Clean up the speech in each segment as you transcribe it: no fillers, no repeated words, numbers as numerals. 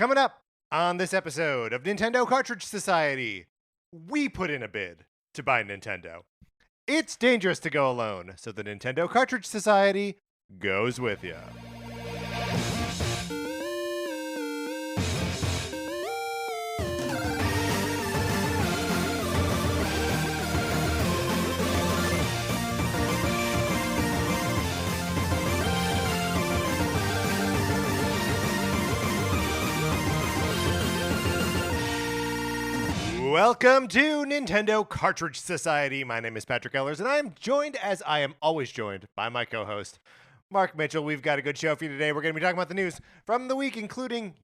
Coming up on this episode of Nintendo Cartridge Society, we put in a bid to buy Nintendo. It's dangerous to go alone, so the Nintendo Cartridge Society goes with you. Welcome to Nintendo Cartridge Society. My name is Patrick Ellers, and I am joined, as I am always joined, by my co-host, Mark Mitchell. We've got a good show for you today. We're going to be talking about the news from the week, including,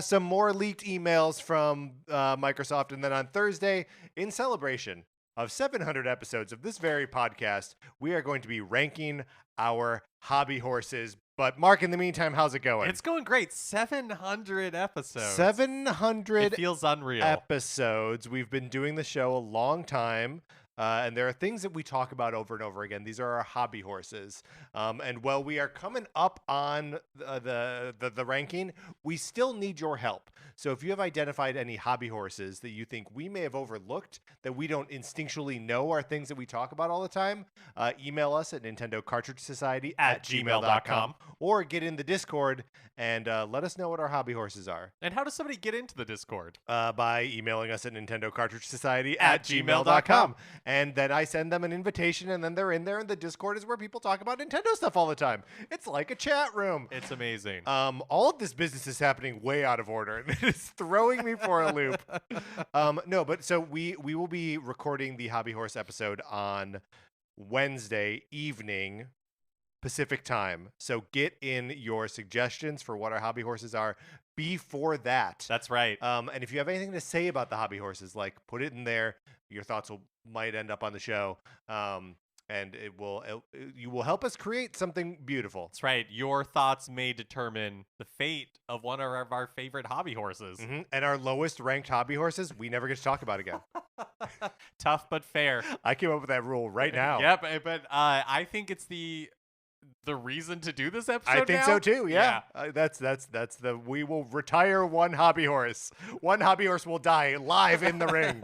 some more leaked emails from Microsoft. And then on Thursday, in celebration of 700 episodes of this very podcast, we are going to be ranking our hobby horses. But Mark, in the meantime, how's it going? It's going great. 700 episodes. 700 It feels unreal. episodes. We've been doing the show a long time. And there are things that we talk about over and over again. These are our hobby horses. And while we are coming up on the ranking, we still need your help. So if you have identified any hobby horses that you think we may have overlooked, that we don't instinctually know are things that we talk about all the time, email us at nintendocartridgesociety@gmail.com or get in the Discord and let us know what our hobby horses are. And how does somebody get into the Discord? By emailing us at nintendocartridgesociety@gmail.com. And then I send them an invitation, and then they're in there, and the Discord is where people talk about Nintendo stuff all the time. It's like a chat room. It's amazing. All of this business is happening way out of order, and it's throwing me for a loop. So we will be recording the Hobby Horse episode on Wednesday evening Pacific time. So get in your suggestions for what our hobby horses are before that. That's right. And if you have anything to say about the hobby horses, like put it in there. Your thoughts might end up on the show. And you will help us create something beautiful. That's right. Your thoughts may determine the fate of one of our favorite hobby horses. Mm-hmm. And our lowest ranked hobby horses, we never get to talk about again. Tough but fair. I came up with that rule right now. Yep, but I think it's the reason to do this episode. I think now? so too. Yeah, that's we will retire one hobby horse. One hobby horse will die live in the ring.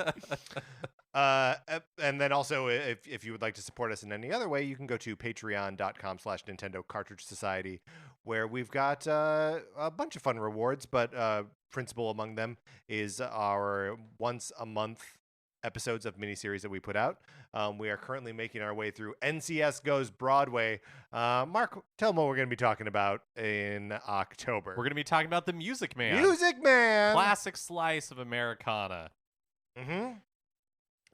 And then also, if you would like to support us in any other way, you can go to patreon.com/Nintendo Cartridge Society, where we've got a bunch of fun rewards, but principal among them is our once a month episodes of miniseries that we put out. We are currently making our way through NCS Goes Broadway. Mark, tell them what we're going to be talking about in October. We're going to be talking about the Music Man. Music Man! Classic slice of Americana. Mm-hmm.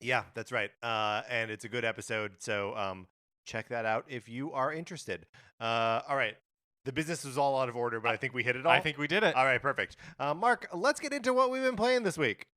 Yeah, that's right. And it's a good episode, so check that out if you are interested. All right. The business was all out of order, but I think we hit it all. I think we did it. All right, perfect. Mark, let's get into what we've been playing this week.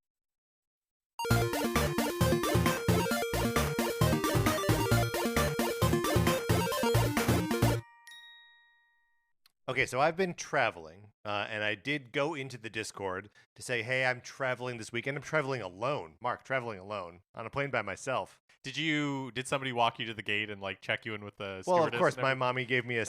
Okay, so I've been traveling, and I did go into the Discord to say, hey, I'm traveling this weekend. I'm traveling alone. Mark, traveling alone on a plane by myself. Did somebody walk you to the gate and like check you in with the stewardess? Well, of course, my mommy gave me a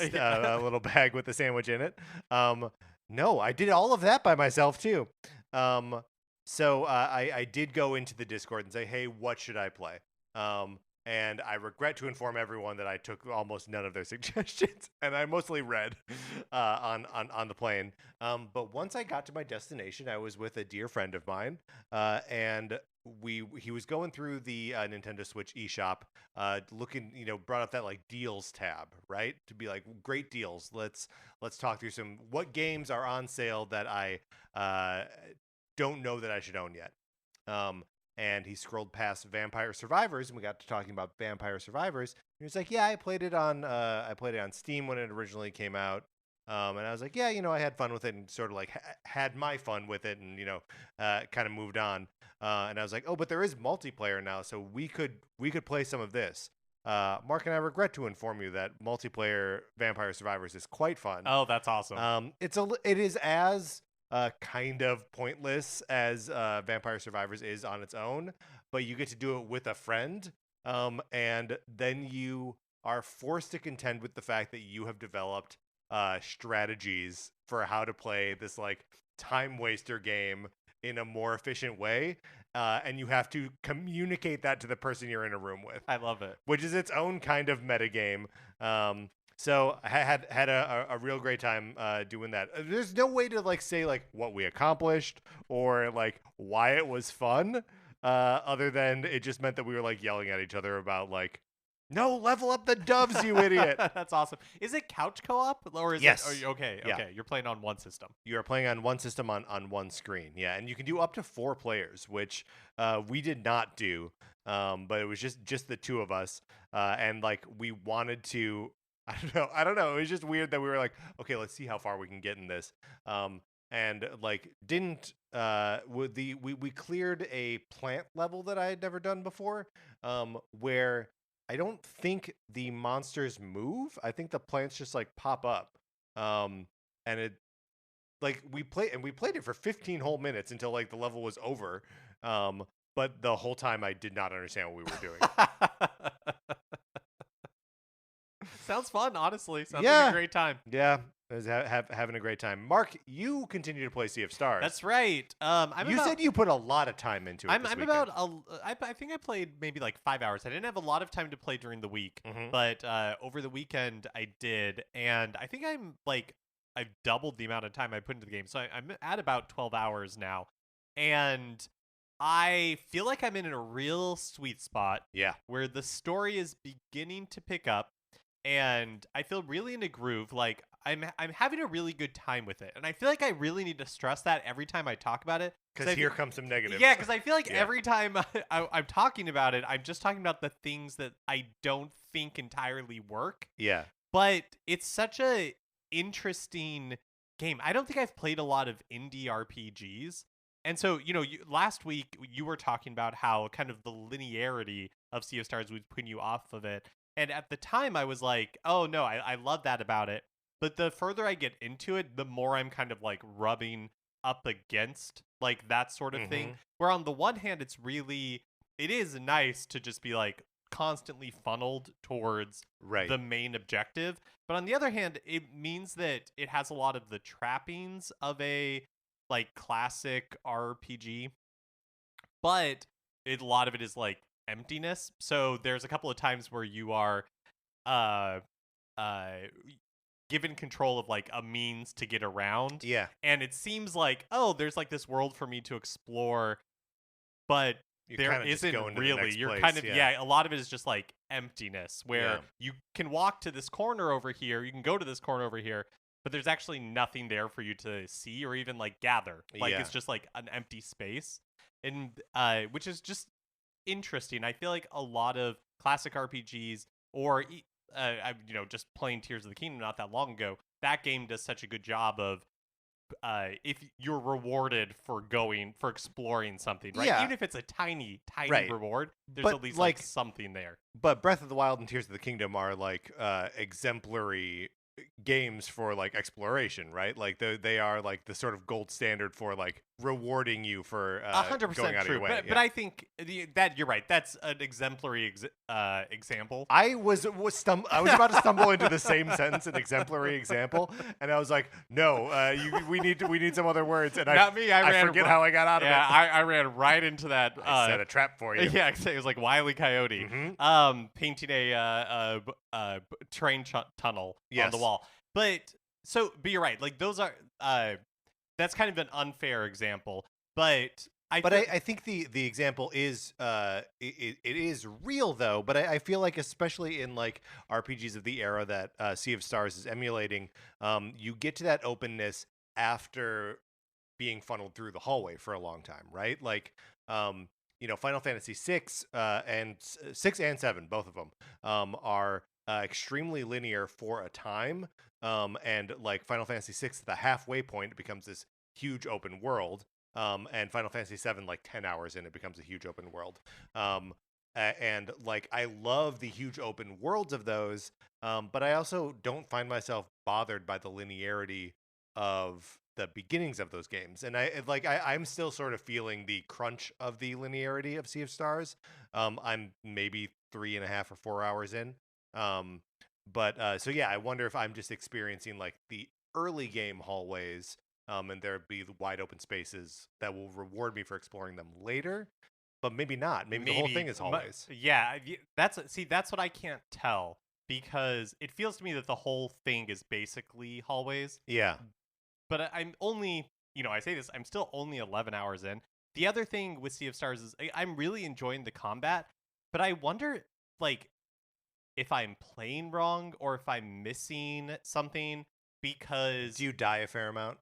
little bag with a sandwich in it. No, I did all of that by myself too. So I did go into the Discord and say, hey, what should I play? And I regret to inform everyone that I took almost none of their suggestions, and I mostly read on the plane. But once I got to my destination, I was with a dear friend of mine, and he was going through the Nintendo Switch eShop, looking, brought up that like deals tab, right? To be like, great deals. Let's talk through what games are on sale that I don't know that I should own yet. And he scrolled past Vampire Survivors, and we got to talking about Vampire Survivors. And he was like, "Yeah, I played it on Steam when it originally came out." And I was like, "Yeah, I had fun with it, and sort of like had my fun with it, and kind of moved on." And I was like, "Oh, but there is multiplayer now, so we could play some of this." Mark and I regret to inform you that multiplayer Vampire Survivors is quite fun. Oh, that's awesome. It is as kind of pointless as Vampire Survivors is on its own, but you get to do it with a friend, and then you are forced to contend with the fact that you have developed strategies for how to play this like time waster game in a more efficient way, and you have to communicate that to the person you're in a room with, I love it. which is its own kind of metagame. So I had a real great time doing that. There's no way to like say like what we accomplished or like why it was fun, other than it just meant that we were like yelling at each other about like, no, level up the doves, you idiot. That's awesome. Is it couch co-op or is Yes. it? Okay, Yeah. okay. You're playing on one system. You are playing on one system on one screen, yeah, and you can do up to 4 players, which we did not do, but it was just the two of us, and like we wanted to. I don't know. It was just weird that we were like, okay, let's see how far we can get in this, and like didn't we cleared a plant level that I had never done before, where I don't think the monsters move. I think the plants just like pop up, and it like we played it for 15 whole minutes until like the level was over, but the whole time I did not understand what we were doing. Sounds fun, honestly. Sounds Yeah. like a great time. Yeah, I was having a great time. Mark, you continue to play Sea of Stars. That's right. You said you put a lot of time into it. I'm this I'm weekend. I think I played maybe like 5 hours. I didn't have a lot of time to play during the week, Mhm. but over the weekend I did, and I think I've doubled the amount of time I put into the game. So I'm at about 12 hours now, and I feel like I'm in a real sweet spot Yeah. where the story is beginning to pick up, and I feel really in a groove. Like I'm having a really good time with it, and I feel like I really need to stress that every time I talk about it. Because here comes some negative. Yeah, because I feel like Yeah. every time I'm talking about it, I'm just talking about the things that I don't think entirely work. Yeah. But it's such a interesting game. I don't think I've played a lot of indie RPGs. And so, last week you were talking about how kind of the linearity of Sea of Stars was putting you off of it. And at the time I was like, oh no, I love that about it. But the further I get into it, the more I'm kind of like rubbing up against like that sort of thing. Mhm. Where on the one hand, it is nice to just be like constantly funneled towards Right. the main objective. But on the other hand, it means that it has a lot of the trappings of a like classic RPG, but a lot of it is like emptiness. So there's a couple of times where you are uh uh given control of like a means to get around, Yeah. and it seems like, oh, there's like this world for me to explore, but You're there kinda just isn't going to the really. next You're place, kind of yeah. a lot of it is just like emptiness where Yeah. you can walk to this corner over here, you can go to this corner over here, but there's actually nothing there for you to see or even like gather. Like Yeah. it's just like an empty space, and which is just interesting. I feel like a lot of classic RPGs or just playing Tears of the Kingdom not that long ago, that game does such a good job of if you're rewarded for exploring something, right? Yeah. Even if it's a tiny Right. reward, there's But, at least like- like something there. But Breath of the Wild and Tears of the Kingdom are like exemplary games for like exploration, right? Like they are like the sort of gold standard for like rewarding you for 100% going out of true. your way. But I think that you're right. That's an exemplary example. I was about to stumble into the same sentence, an exemplary example, and I was like, no, we need some other words, and Not me. I ran forget how I got out of Yeah, it. I ran right into that. I set a trap for you. Yeah, it was like Wile E. Coyote. Mhm. Painting a train tunnel on Yes. the wall. But you're right. Like those are that's kind of an unfair example. But I think the example is it is real though. But I feel like especially in like RPGs of the era that Sea of Stars is emulating, you get to that openness after being funneled through the hallway for a long time, right? Like Final Fantasy 6 and 6 and 7, both of them are extremely linear for a time, and like Final Fantasy 6 at the halfway point it becomes this huge open world, and Final Fantasy 7 like 10 hours in it becomes a huge open world, and like I love the huge open worlds of those, but I also don't find myself bothered by the linearity of the beginnings of those games, and I'm still sort of feeling the crunch of the linearity of Sea of Stars. I'm maybe 3.5 or 4 hours in, but so yeah, I wonder if I'm just experiencing like the early game hallways and there'd be wide open spaces that will reward me for exploring them later, but maybe not. Maybe the whole thing is hallways. Yeah, that's what I can't tell because it feels to me that the whole thing is basically hallways. Yeah. But I'm only, I say this, I'm still only 11 hours in. The other thing with Sea of Stars is I'm really enjoying the combat, but I wonder, like, if I'm playing wrong or if I'm missing something because Do you die a fair amount?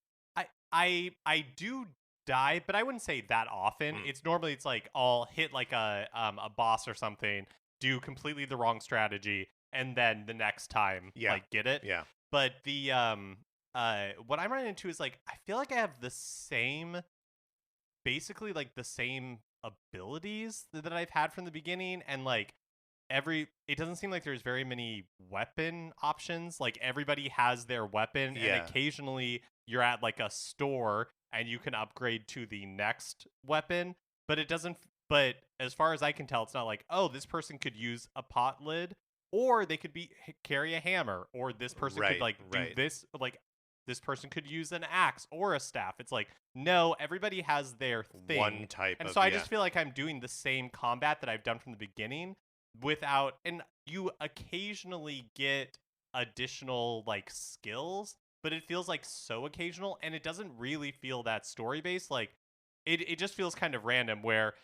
I do die, but I wouldn't say that often. It's normally like I'll hit like a boss or something, do completely the wrong strategy, and then the next time like get it. Yeah. But the what I'm running into is like I feel like I have the same, basically like the same abilities that I've had from the beginning, and like it doesn't seem like there's very many weapon options. Like everybody has their weapon, and occasionally you're at like a store and you can upgrade to the next weapon, but it doesn't. But as far as I can tell, it's not like, oh, this person could use a pot lid, or they could carry a hammer, or this person could like do this, like this person could use an axe or a staff. It's like, no, everybody has their thing. One type and of, so I just feel like I'm doing the same combat that I've done from the beginning without, and you occasionally get additional like skills, but it feels like so occasional, and it doesn't really feel that story based. Like it just feels kind of random where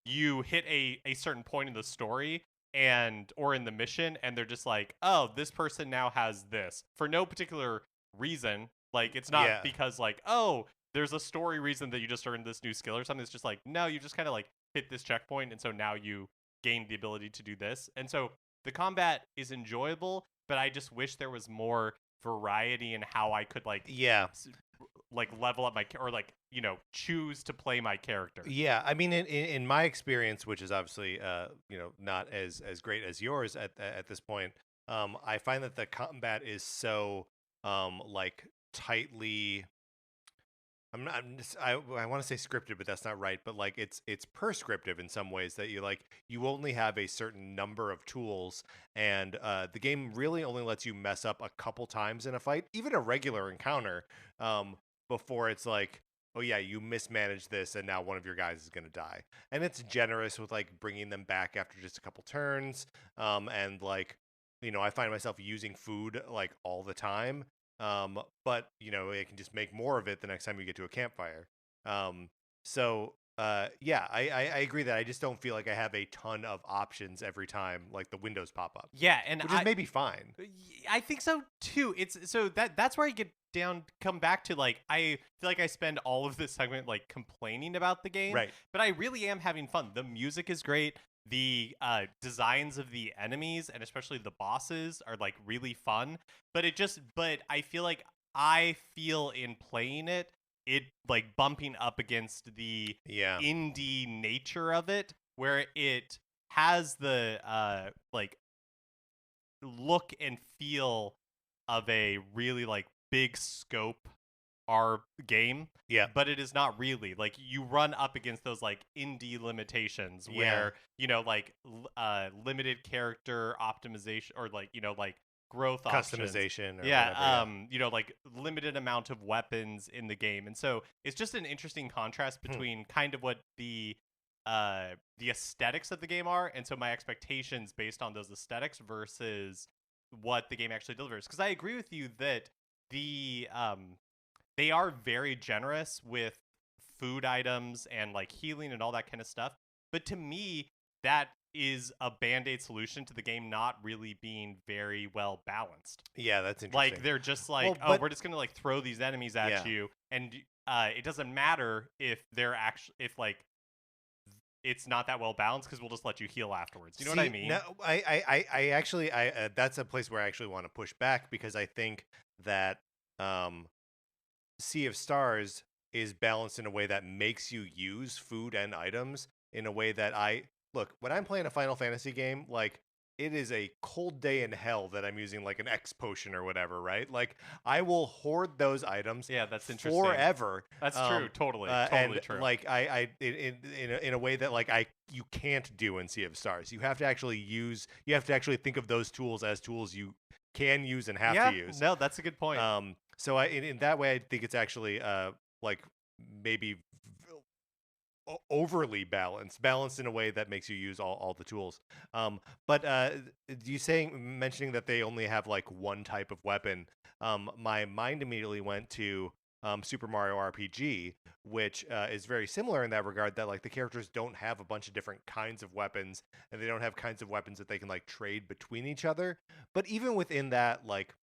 you hit a certain point in the story or in the mission, and they're just like, oh, this person now has this for no particular reason. Like it's not because like, oh, there's a story reason that you just earned this new skill or something. It's just like, no, you just kind of like hit this checkpoint, and so now you gain the ability to do this. And so the combat is enjoyable, but I just wish there was more variety in how I could like level up or like choose to play my character. Yeah, I mean, in my experience, which is obviously not as great as yours at this point, I find that the combat is so like tightly. I want to say scripted, but that's not right. But like it's prescriptive in some ways that you only have a certain number of tools, and the game really only lets you mess up a couple times in a fight, even a regular encounter, before it's like, oh yeah, you mismanaged this, and now one of your guys is gonna die. And it's generous with like bringing them back after just a couple turns, and like I find myself using food like all the time. But it can just make more of it the next time you get to a campfire. Yeah, I agree that I just don't feel like I have a ton of options every time like the windows pop up. Yeah, and which is maybe fine. I think so too. It's so that's where I come back to like I feel like I spend all of this segment like complaining about the game. Right. But I really am having fun. The music is great. The designs of the enemies and especially the bosses are like really fun, but I feel like I feel in playing it like bumping up against the indie nature of it, where it has the like look and feel of a really like big scope game, but it is not really. Like you run up against those like indie limitations where like limited character optimization or like like growth customization options. Like limited amount of weapons in the game. And so it's just an interesting contrast between kind of what the aesthetics of the game are, and so my expectations based on those aesthetics versus what the game actually delivers. Because I agree with you that they are very generous with food items and like healing and all that kind of stuff. But to me, that is a band-aid solution to the game not really being very well balanced. Yeah, that's interesting. Like they're just like, we're just gonna like throw these enemies at you, and it doesn't matter if like it's not that well balanced because we'll just let you heal afterwards. You know what I mean? No, I actually that's a place where I actually want to push back, because I think that Sea of Stars is balanced in a way that makes you use food and items in a way that when I'm playing a Final Fantasy game, like it is a cold day in hell that I'm using like an X potion or whatever, right? Like I will hoard those items. Yeah, that's interesting. Forever. That's true. Totally and true. Like in a way that you can't do in Sea of Stars. You have to actually think of those tools as tools you can use and have to use. No, that's a good point. So in that way, I think it's actually like maybe overly balanced in a way that makes you use all the tools. But you mentioning that they only have like one type of weapon, my mind immediately went to Super Mario RPG, which is very similar in that regard, that like the characters don't have a bunch of different kinds of weapons, and they don't have kinds of weapons that they can like trade between each other. But even within that, like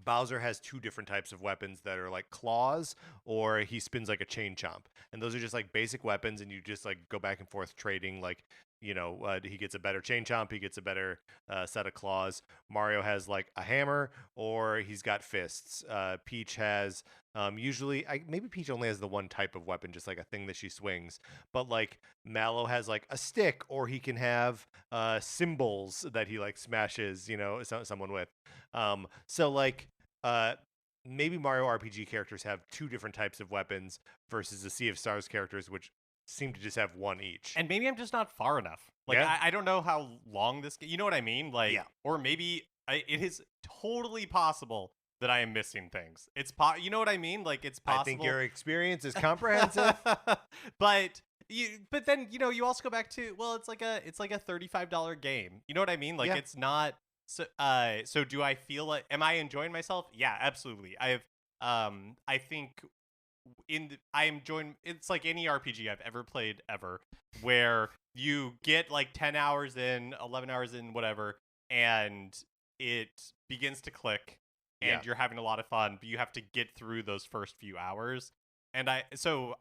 Bowser has two different types of weapons that are like claws, or he spins like a chain chomp, and those are just like basic weapons, and you just like go back and forth trading. Like, he gets a better chain chomp, he gets a better set of claws. Mario has like a hammer, or he's got fists. Peach has usually, maybe Peach only has the one type of weapon, just like a thing that she swings. But like Mallow has like a stick, or he can have cymbals that he like smashes, someone with. So like uh maybe Mario RPG characters have two different types of weapons versus the Sea of Stars characters, which seem to just have one each. And maybe I'm just not far enough. Like, Yeah. I don't know how long this. You know what I mean? Like, Yeah. or maybe it is totally possible that I am missing things. You know what I mean? Like, it's possible. I think your experience is comprehensive. But then you also go back to, well, it's like a $35 game. You know what I mean? Like, Yeah. it's not. So do I feel like, am I enjoying myself? Yeah, absolutely. I think I'm enjoying. It's like any RPG I've ever played ever, where you get like 10 hours in, 11 hours in, whatever, and it begins to click, and Yeah. you're having a lot of fun, but you have to get through those first few hours. And I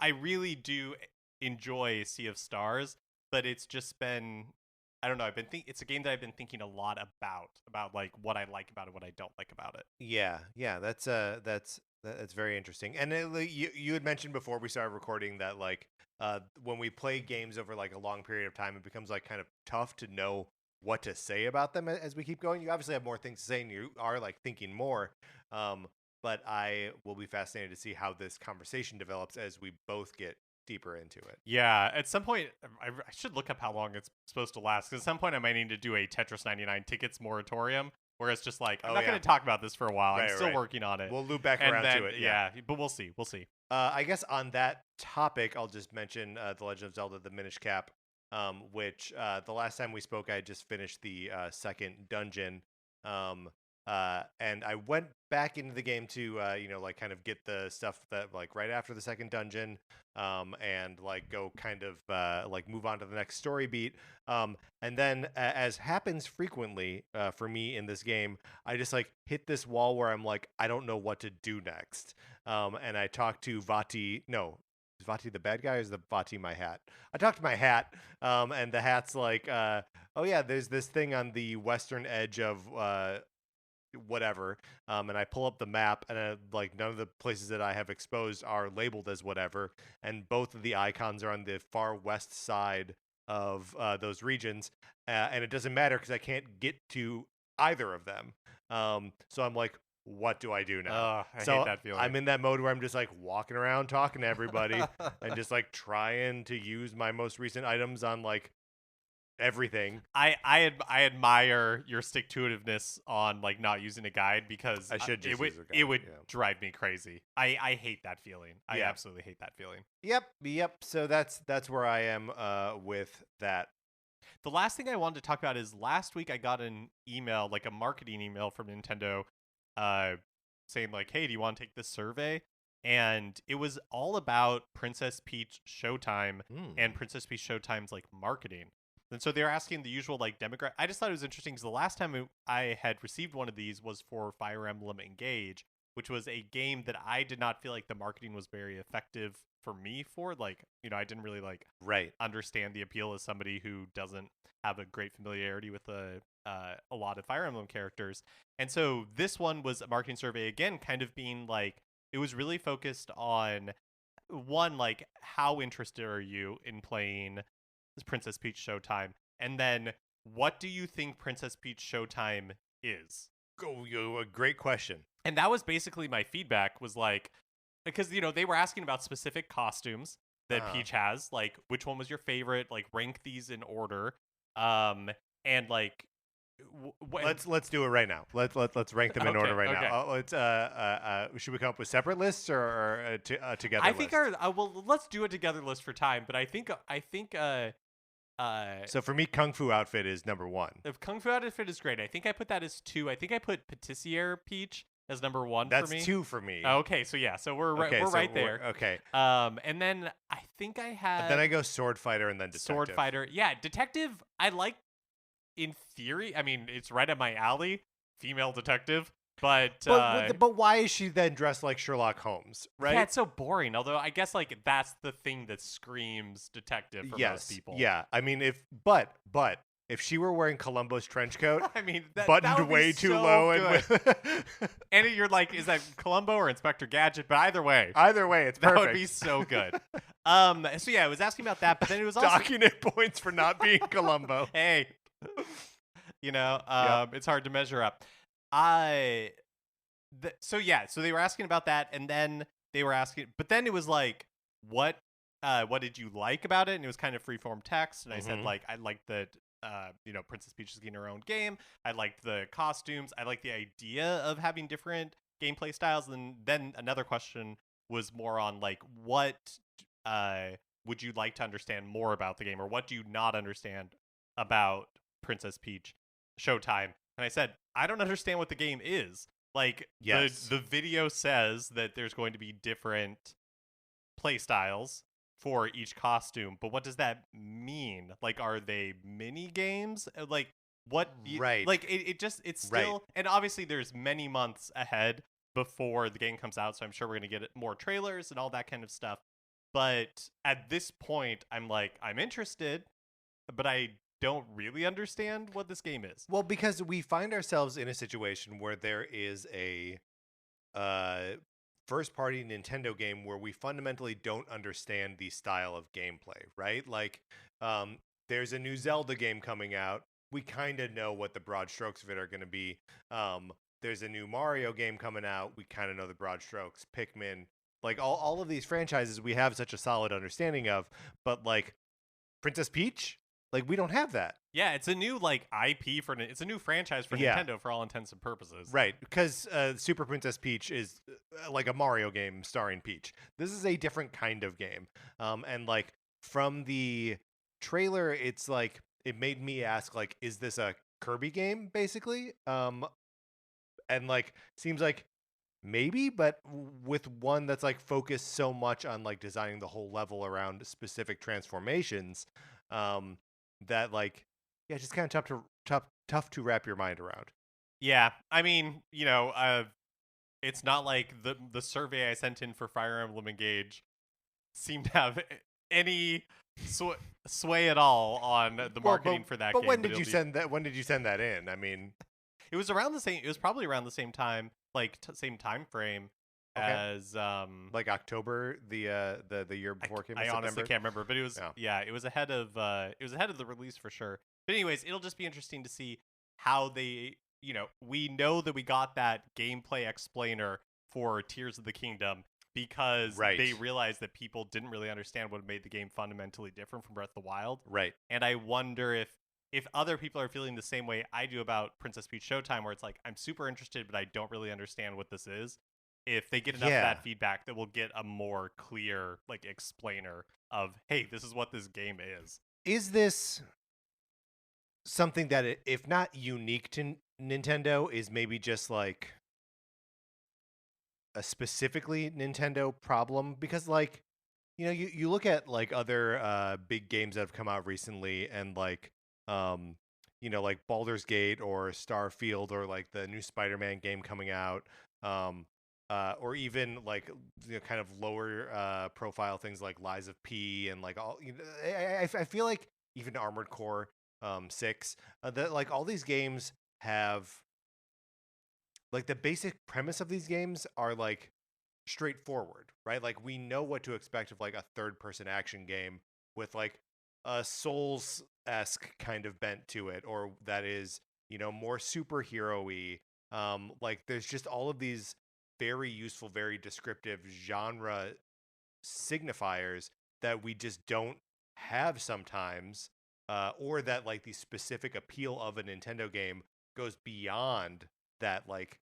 really do enjoy Sea of Stars, but it's just been, I don't know. It's a game that I've been thinking a lot about like what I like about it, what I don't like about it. Yeah, that's very interesting. And you had mentioned before we started recording that like when we play games over like a long period of time, it becomes like kind of tough to know what to say about them as we keep going. You obviously have more things to say, and you are like thinking more. But I will be fascinated to see how this conversation develops as we both get deeper into it. Yeah, at some point, I should look up how long it's supposed to last. Because at some point, I might need to do a Tetris 99 tickets moratorium, where it's just like, I'm not going to talk about this for a while. I'm still working on it. We'll loop back around to it. Yeah, but we'll see. I guess on that topic, I'll just mention The Legend of Zelda: The Minish Cap, which the last time we spoke, I had just finished the second dungeon, and I went back into the game to like kind of get the stuff that like right after the second dungeon, and like go kind of like move on to the next story beat, and then as happens frequently for me in this game, I just like hit this wall where I'm like, I don't know what to do next, and I talked to Vati. No, is Vati the bad guy, or is the Vati my hat? I talked to my hat, and the hat's like, oh yeah, there's this thing on the western edge of whatever, and I pull up the map, and like none of the places that I have exposed are labeled as whatever, and both of the icons are on the far west side of those regions, and it doesn't matter because I can't get to either of them. So I'm like, what do I do now? I hate that feeling. I'm in that mode where I'm just like walking around talking to everybody and just like trying to use my most recent items on like everything. I admire your stick-to-itiveness on like not using a guide, because I should just use a guide, it would drive me crazy. I hate that feeling. I absolutely hate that feeling. Yep. So that's where I am with that. The last thing I wanted to talk about is last week I got an email, like a marketing email from Nintendo, saying like, hey, do you want to take this survey? And it was all about Princess Peach Showtime and Princess Peach Showtime's like marketing. And so they're asking the usual like demographic. I just thought it was interesting because the last time I had received one of these was for Fire Emblem Engage, which was a game that I did not feel like the marketing was very effective for me for. Like, I didn't really like understand the appeal as somebody who doesn't have a great familiarity with a lot of Fire Emblem characters. And so this one was a marketing survey, again, kind of being like, it was really focused on one, like, how interested are you in playing Princess Peach Showtime, and then what do you think Princess Peach Showtime is? A great question. And that was basically my feedback, was like, because they were asking about specific costumes that Peach has, like which one was your favorite, like rank these in order, and like Let's do it right now. Let's rank them in order right okay. now. Let's should we come up with separate lists or together? I think list? well, let's do a together list for time. But I think So for me, Kung Fu Outfit is number 1. if Kung Fu Outfit is great, I think I put that as 2. I think I put Patissiere Peach as number 1 That's for me. 2 for me. Okay, so yeah, so we're right there. Okay. And then I think I had Then I go Sword Fighter and then Detective. Sword Fighter. Yeah, Detective. I like in theory. I mean, it's right up my alley. Female detective, but why is she then dressed like Sherlock Holmes? Right? yeah, it's so boring. Although I guess like that's the thing that screams detective for most people. Yeah. I mean, if she were wearing Columbo's trench coat, I mean, buttoned that would be way too so low, good. And you're like, is that Columbo or Inspector Gadget? But either way, it's perfect. that would be so good. So yeah, I was asking about that, but then it was also docking it points for not being Columbo. Hey, it's hard to measure up. So they were asking about that, and then they were asking, but then it was like, what did you like about it? And it was kind of freeform text, and I said like, I liked that, Princess Peach is getting her own game. I liked the costumes. I liked the idea of having different gameplay styles. And then another question was more on like, what would you like to understand more about the game, or what do you not understand about Princess Peach Showtime? And I said, I don't understand what the game is. Like, the video says that there's going to be different play styles for each costume, but what does that mean? Like, are they mini games? Like, what? Right. Like, it's still, right. And obviously there's many months ahead before the game comes out, so I'm sure we're going to get more trailers and all that kind of stuff. But at this point, I'm interested, but I don't really understand what this game is. Well, because we find ourselves in a situation where there is a first-party Nintendo game where we fundamentally don't understand the style of gameplay, right? Like, there's a new Zelda game coming out. We kind of know what the broad strokes of it are going to be. There's a new Mario game coming out. We kind of know the broad strokes. Pikmin, like all of these franchises we have such a solid understanding of, but like Princess Peach, like we don't have that. Yeah, it's a new IP it's a new franchise for Nintendo for all intents and purposes. Right, because Super Princess Peach is like a Mario game starring Peach. This is a different kind of game. And like from the trailer, it's like it made me ask like, is this a Kirby game basically? And like seems like maybe, but with one that's like focused so much on like designing the whole level around specific transformations, that like just kind of tough to wrap your mind around. Yeah, I mean, it's not like the survey I sent in for Fire Emblem Engage seemed to have any sway at all on the marketing for that game. But when did you send that? When did you send that in? I mean, it was around the same. It was probably around the same time, like same time frame as like October, the year before it came out. I honestly can't remember, but it was it was ahead of the release for sure. But anyways, it'll just be interesting to see how they, we know that we got that gameplay explainer for Tears of the Kingdom because they realized that people didn't really understand what made the game fundamentally different from Breath of the Wild. Right. And I wonder if other people are feeling the same way I do about Princess Peach Showtime, where it's like, I'm super interested, but I don't really understand what this is. If they get enough of that feedback, that we'll get a more clear explainer of, hey, this is what this game is. Is this something that, if not unique to Nintendo, is maybe just like a specifically Nintendo problem? Because like, you look at like other big games that have come out recently, and like like Baldur's Gate or Starfield, or like the new Spider-Man game coming out, or even like kind of lower profile things like Lies of P, and like all. I feel like even Armored Core 6, that like all these games have like the basic premise of these games are like straightforward, right? Like we know what to expect of like a third-person action game with like a Souls-esque kind of bent to it, or that is more superhero-y. Like there's just all of these very useful, very descriptive genre signifiers that we just don't have sometimes or that like the specific appeal of a Nintendo game goes beyond that like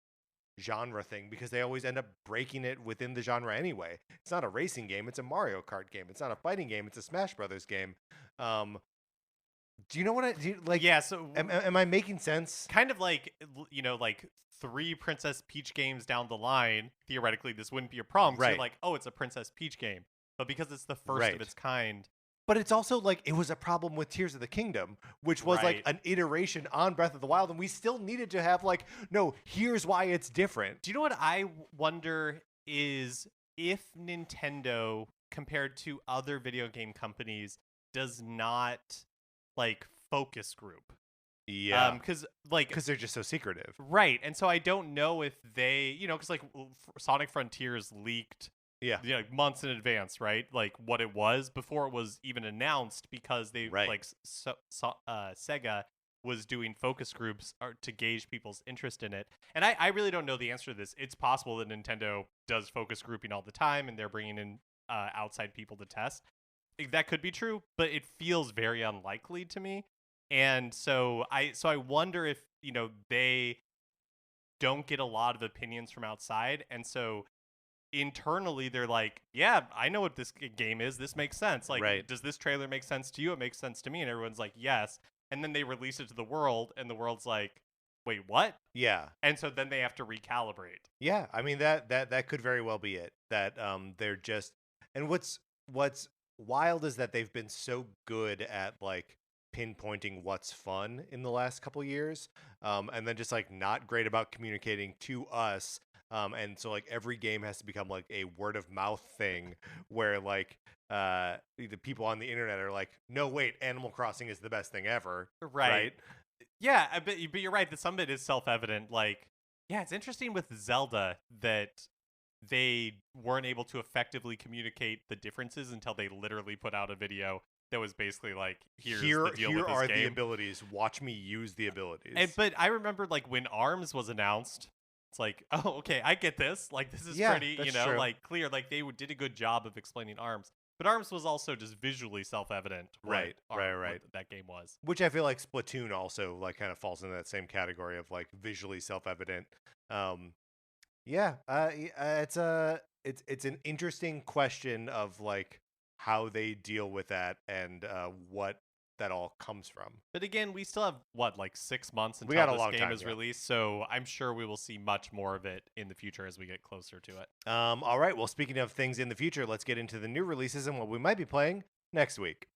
genre thing, because they always end up breaking it within the genre anyway. It's not a racing game, it's a Mario Kart game. It's not a fighting game, it's a Smash Brothers game. Do you know what I do? Like, yeah, so am I making sense? kind of like, like 3 Princess Peach games down the line, theoretically this wouldn't be a problem. 'Cause Right. you're like, oh, it's a Princess Peach game, but because it's the first Right. of its kind. But it's also like it was a problem with Tears of the Kingdom, which was like Right. an iteration on Breath of the Wild, and we still needed to have like, no, here's why it's different. Do you know what I wonder is if Nintendo, compared to other video game companies, does not like focus group? Yeah, Because like because they're just so secretive. right, and so I don't know if they, because like Sonic Frontiers leaked, Yeah, like months in advance, right? Like what it was before it was even announced, because they Right. like Sega was doing focus groups to gauge people's interest in it. And I really don't know the answer to this. It's possible that Nintendo does focus grouping all the time and they're bringing in outside people to test. That could be true, but it feels very unlikely to me. And so I wonder if, they don't get a lot of opinions from outside, and so internally they're like, yeah, I know what this game is, this makes sense, like, Right. does this trailer make sense to you? It makes sense to me. And everyone's like, yes. And then they release it to the world and the world's like, wait, what? yeah, And so then they have to recalibrate. yeah. I mean that could very well be it. That they're just, and what's wild is that they've been so good at like pinpointing what's fun in the last couple years, and then just like not great about communicating to us. And so like every game has to become like a word of mouth thing where like the people on the internet are like, no, wait, Animal Crossing is the best thing ever. Right. Yeah, but you're right that some of it is self-evident. Like, yeah, it's interesting with Zelda that they weren't able to effectively communicate the differences until they literally put out a video that was basically like, here's Here, the deal here with this are the game. abilities. Watch me use the abilities. But I remember like when ARMS was announced, it's like, oh, okay, I get this. Like, this is Yeah, pretty, that's true. like clear. Like they did a good job of explaining ARMS. But ARMS was also just visually self-evident. Right. What that game was. Which I feel like Splatoon also like kind of falls into that same category of like visually self-evident. Yeah, it's an interesting question of like how they deal with that and what that all comes from. But again, we still have like 6 months until We got a this long game time, is yeah. released, so I'm sure we will see much more of it in the future as we get closer to it. All right, well, speaking of things in the future, let's get into the new releases and what we might be playing next week.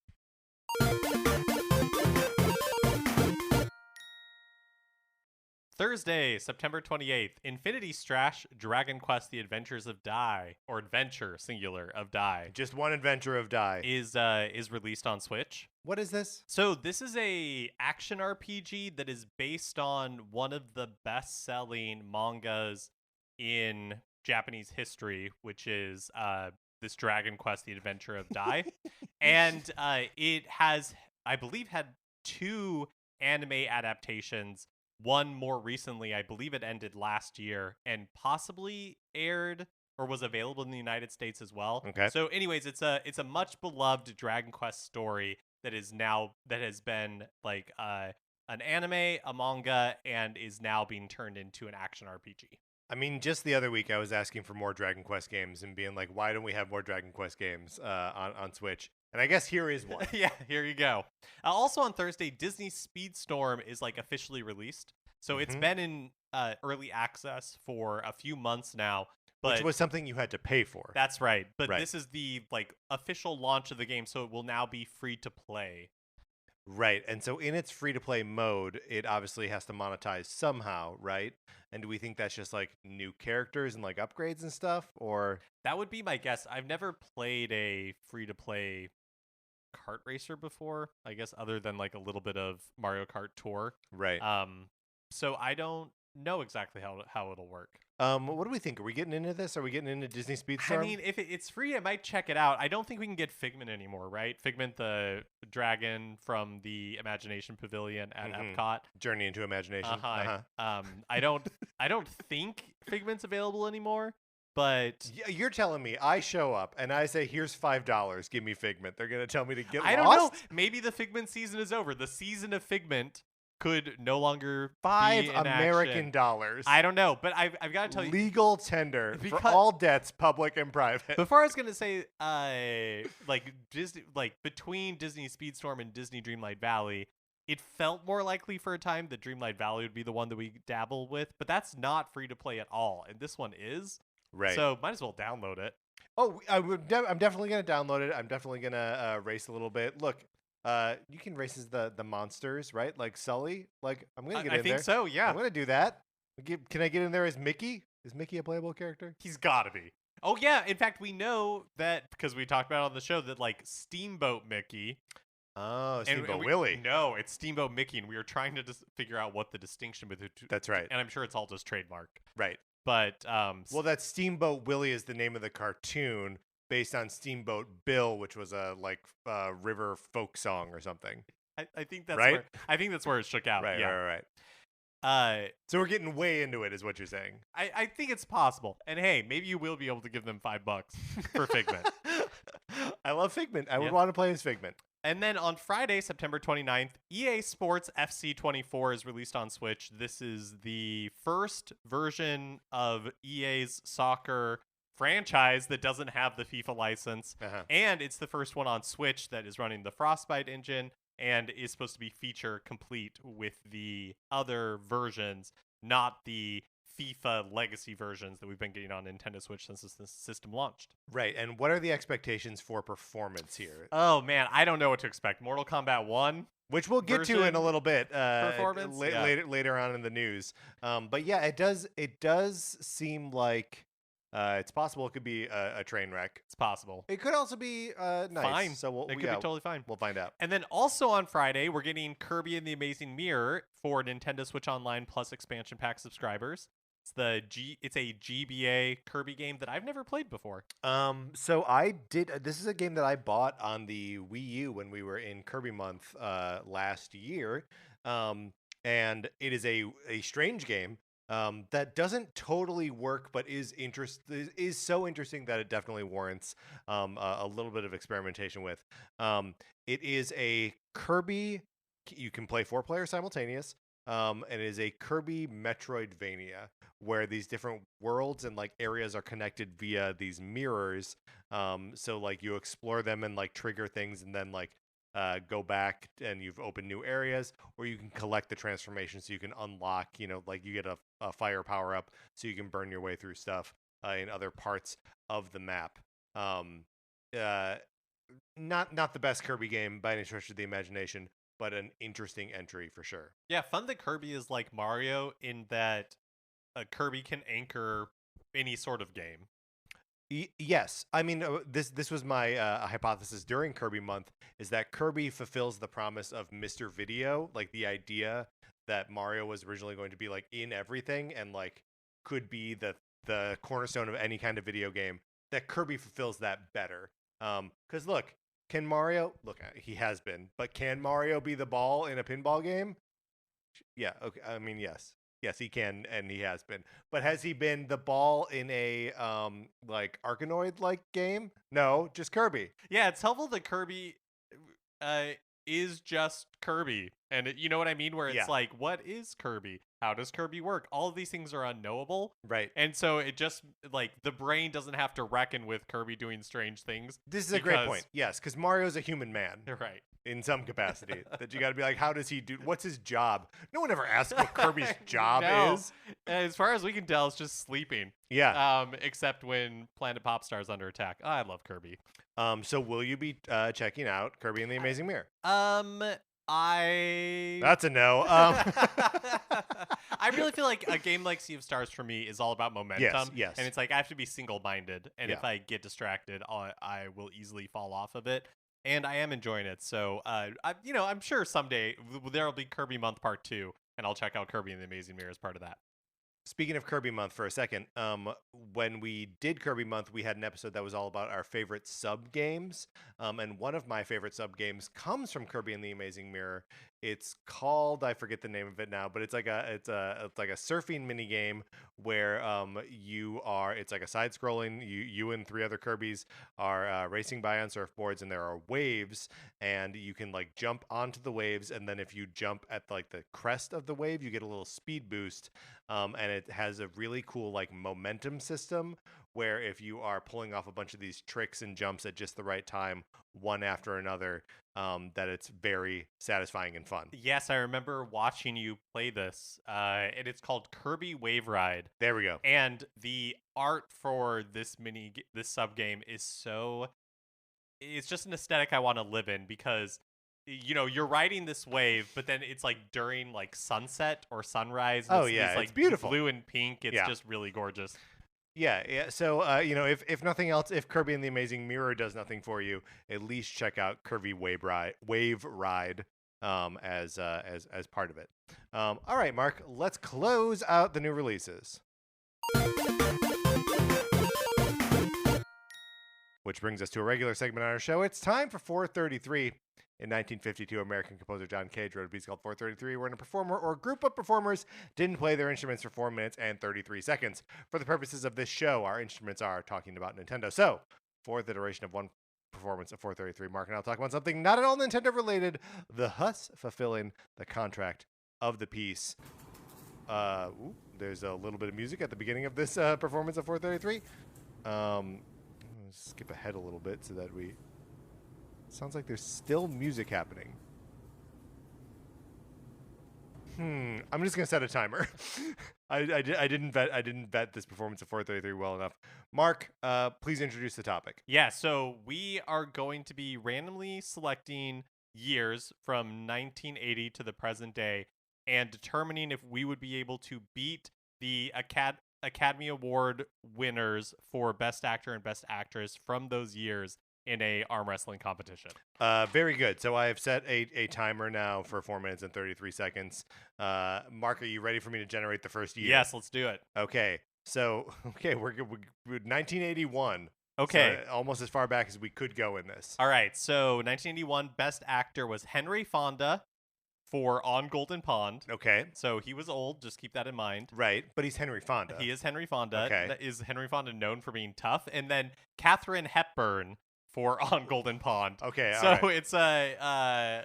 Thursday, September 28th, Infinity Strash Dragon Quest: The Adventures of Dai, or Adventure singular of Dai, Just one adventure of Die. is released on Switch. What is this? So this is a action RPG that is based on one of the best-selling mangas in Japanese history, which is this Dragon Quest: The Adventure of Dai. And it has, I believe, had 2 anime adaptations. One more recently, I believe it ended last year, and possibly aired or was available in the United States as well. Okay. So anyways, it's a much beloved Dragon Quest story that has been like an anime, a manga, and is now being turned into an action RPG. I mean, just the other week I was asking for more Dragon Quest games and being like, why don't we have more Dragon Quest games on Switch? And I guess here is one. Yeah, here you go. Also on Thursday, Disney Speedstorm is like officially released. So it's been in early access for a few months now. But Which was something you had to pay for. that's right. But Right. this is the like official launch of the game, so it will now be free to play. Right. And so in its free to play mode, it obviously has to monetize somehow, right? And do we think that's just like new characters and like upgrades and stuff? Or That would be my guess. I've never played a free to play kart racer before, I guess, other than like a little bit of Mario Kart Tour. right. So I don't know exactly how it'll work. What do we think? Are we getting into this? Are we getting into Disney Speedstorm? I mean, if it's free, I might check it out. I don't think we can get Figment anymore, right? Figment, the dragon from the Imagination Pavilion at Epcot. Journey into Imagination. I don't think Figment's available anymore. But You're telling me I show up and I say, here's $5, give me Figment. They're going to tell me to get I lost? don't know. Maybe the Figment season is over. The season of Figment could no longer be in American action. dollars. I don't know, but I've got to tell you, Legal tender for Because- all debts, public and private. before I was gonna say, like Disney, like between Disney Speedstorm and Disney Dreamlight Valley, it felt more likely for a time that Dreamlight Valley would be the one that we dabble with, but that's not free to play at all, and this one is. Right. So might as well download it. Oh, I'm definitely going to download it. I'm definitely going to race a little bit. Look, you can race as the monsters, right? Like Sully. Like, I'm going to get I in there. think so. Yeah, I'm going to do that. Can I get in there as Mickey? Is Mickey a playable character? he's gotta be. Oh yeah, in fact, we know that because we talked about it on the show that like Steamboat Mickey. Oh, Steamboat we- Willie. No, it's Steamboat Mickey, and we were trying to just figure out what the distinction with it. That's right. And I'm sure it's all just trademark. Right. But Well, that Steamboat Willie is the name of the cartoon based on Steamboat Bill, which was a river folk song or something. I think that's Right? I think that's where it shook out. Right, yeah. right. Uh, So we're getting way into it, is what you're saying. I think it's possible. And hey, maybe you will be able to give them $5 for Figment. I love Figment. I would Yeah. want to play as Figment. And then on Friday, September 29th, EA Sports FC 24 is released on Switch. This is the first version of EA's soccer franchise that doesn't have the FIFA license. Uh-huh. And it's the first one on Switch that is running the Frostbite engine and is supposed to be feature complete with the other versions, not the FIFA legacy versions that we've been getting on Nintendo Switch since this system launched. Right. And what are the expectations for performance here? Oh man, I don't know what to expect. Mortal Kombat 1? Which we'll get to in a version little bit. performance? Yeah. Later on in the news. But yeah, it does seem like it's possible it could be a train wreck. It's possible. It could also be nice. Fine. So It could be totally fine. We'll find out. And then also on Friday, we're getting Kirby and the Amazing Mirror for Nintendo Switch Online Plus expansion pack subscribers. It's a GBA Kirby game that I've never played before. So I did. This is a game that I bought on the Wii U when we were in Kirby Month last year, and it is a strange game that doesn't totally work, but is so interesting that it definitely warrants a little bit of experimentation with. It is a Kirby. You can play 4 players simultaneous. And it is a Kirby Metroidvania where these different worlds and like areas are connected via these mirrors. So like you explore them and like trigger things and then like go back and you've opened new areas, or you can collect the transformation so you can unlock, like you get a fire power up so you can burn your way through stuff in other parts of the map. Not the best Kirby game by any stretch of the imagination, but an interesting entry for sure. Yeah, fun that Kirby is like Mario in that Kirby can anchor any sort of game. Yes, I mean this was my hypothesis during Kirby Month, is that Kirby fulfills the promise of Mr. Video, like the idea that Mario was originally going to be like in everything and like could be the cornerstone of any kind of video game. That Kirby fulfills that better. Because look, he has been, but can Mario be the ball in a pinball game? Yeah, okay. I mean, yes, he can, and he has been. But has he been the ball in a like Arkanoid like game? No, just Kirby. Yeah, it's helpful that Kirby is just Kirby, and you know what I mean, where it's like, what is Kirby? How does Kirby work? All of these things are unknowable, right? And so it just like the brain doesn't have to reckon with Kirby doing strange things. This is a great point. Yes, because Mario's a human man, right? In some capacity, that you got to be like, how does he do? What's his job? No one ever asks what Kirby's job is. As far as we can tell, it's just sleeping. Yeah. Except when Planet Popstar's under attack. Oh, I love Kirby. So will you be checking out Kirby and the Amazing Mirror? That's a no. I really feel like a game like Sea of Stars for me is all about momentum. Yes. And it's like I have to be single-minded, and Yeah. if I get distracted, I will easily fall off of it. And I am enjoying it. So, I'm sure someday there will be Kirby Month Part 2, and I'll check out Kirby and the Amazing Mirror as part of that. Speaking of Kirby Month for a second, when we did Kirby Month, we had an episode that was all about our favorite sub games. And one of my favorite sub games comes from Kirby and the Amazing Mirror. It's called, I forget the name of it now, but it's like a surfing mini game where it's like a side scrolling. You and three other Kirby's are racing by on surfboards, and there are waves, and you can like jump onto the waves, and then if you jump at like the crest of the wave, you get a little speed boost. And it has a really cool like momentum system where if you are pulling off a bunch of these tricks and jumps at just the right time, one after another, that it's very satisfying and fun. Yes, I remember watching you play this, and it's called Kirby Wave Ride. There we go. And the art for this sub game is it's just an aesthetic I want to live in because you're riding this wave, but then it's like during like sunset or sunrise. Oh, This, yeah, this, like it's beautiful. blue and pink. It's Yeah. just really gorgeous. Yeah. So, if nothing else, if Kirby and the Amazing Mirror does nothing for you, at least check out Kirby Wave Ride, as part of it. All right, Mark, let's close out the new releases. Which brings us to a regular segment on our show. It's time for 433. In 1952, American composer John Cage wrote a piece called 433, wherein a performer or group of performers didn't play their instruments for 4 minutes and 33 seconds. For the purposes of this show, our instruments are talking about Nintendo. So, for the duration of one performance of 433, Mark and I'll talk about something not at all Nintendo related, the Huss fulfilling the contract of the piece. There's a little bit of music at the beginning of this performance of 433. Skip ahead a little bit so that sounds like there's still music happening. I'm just gonna set a timer. I didn't vet this performance of 433 well enough. Mark, please introduce the topic. Yeah, so we are going to be randomly selecting years from 1980 to the present day and determining if we would be able to beat the Academy Award winners for Best Actor and Best Actress from those years in a arm wrestling competition. Very good. So I have set a timer now for 4 minutes and 33 seconds. Mark, are you ready for me to generate the first year? Yes, let's do it. Okay. So, we're 1981. Okay. So almost as far back as we could go in this. All right. So 1981 Best Actor was Henry Fonda for On Golden Pond. Okay. So he was old. Just keep that in mind. Right. But he's Henry Fonda. He is Henry Fonda. Okay. Is Henry Fonda known for being tough? And then Katharine Hepburn for On Golden Pond. Okay. So all right. it's a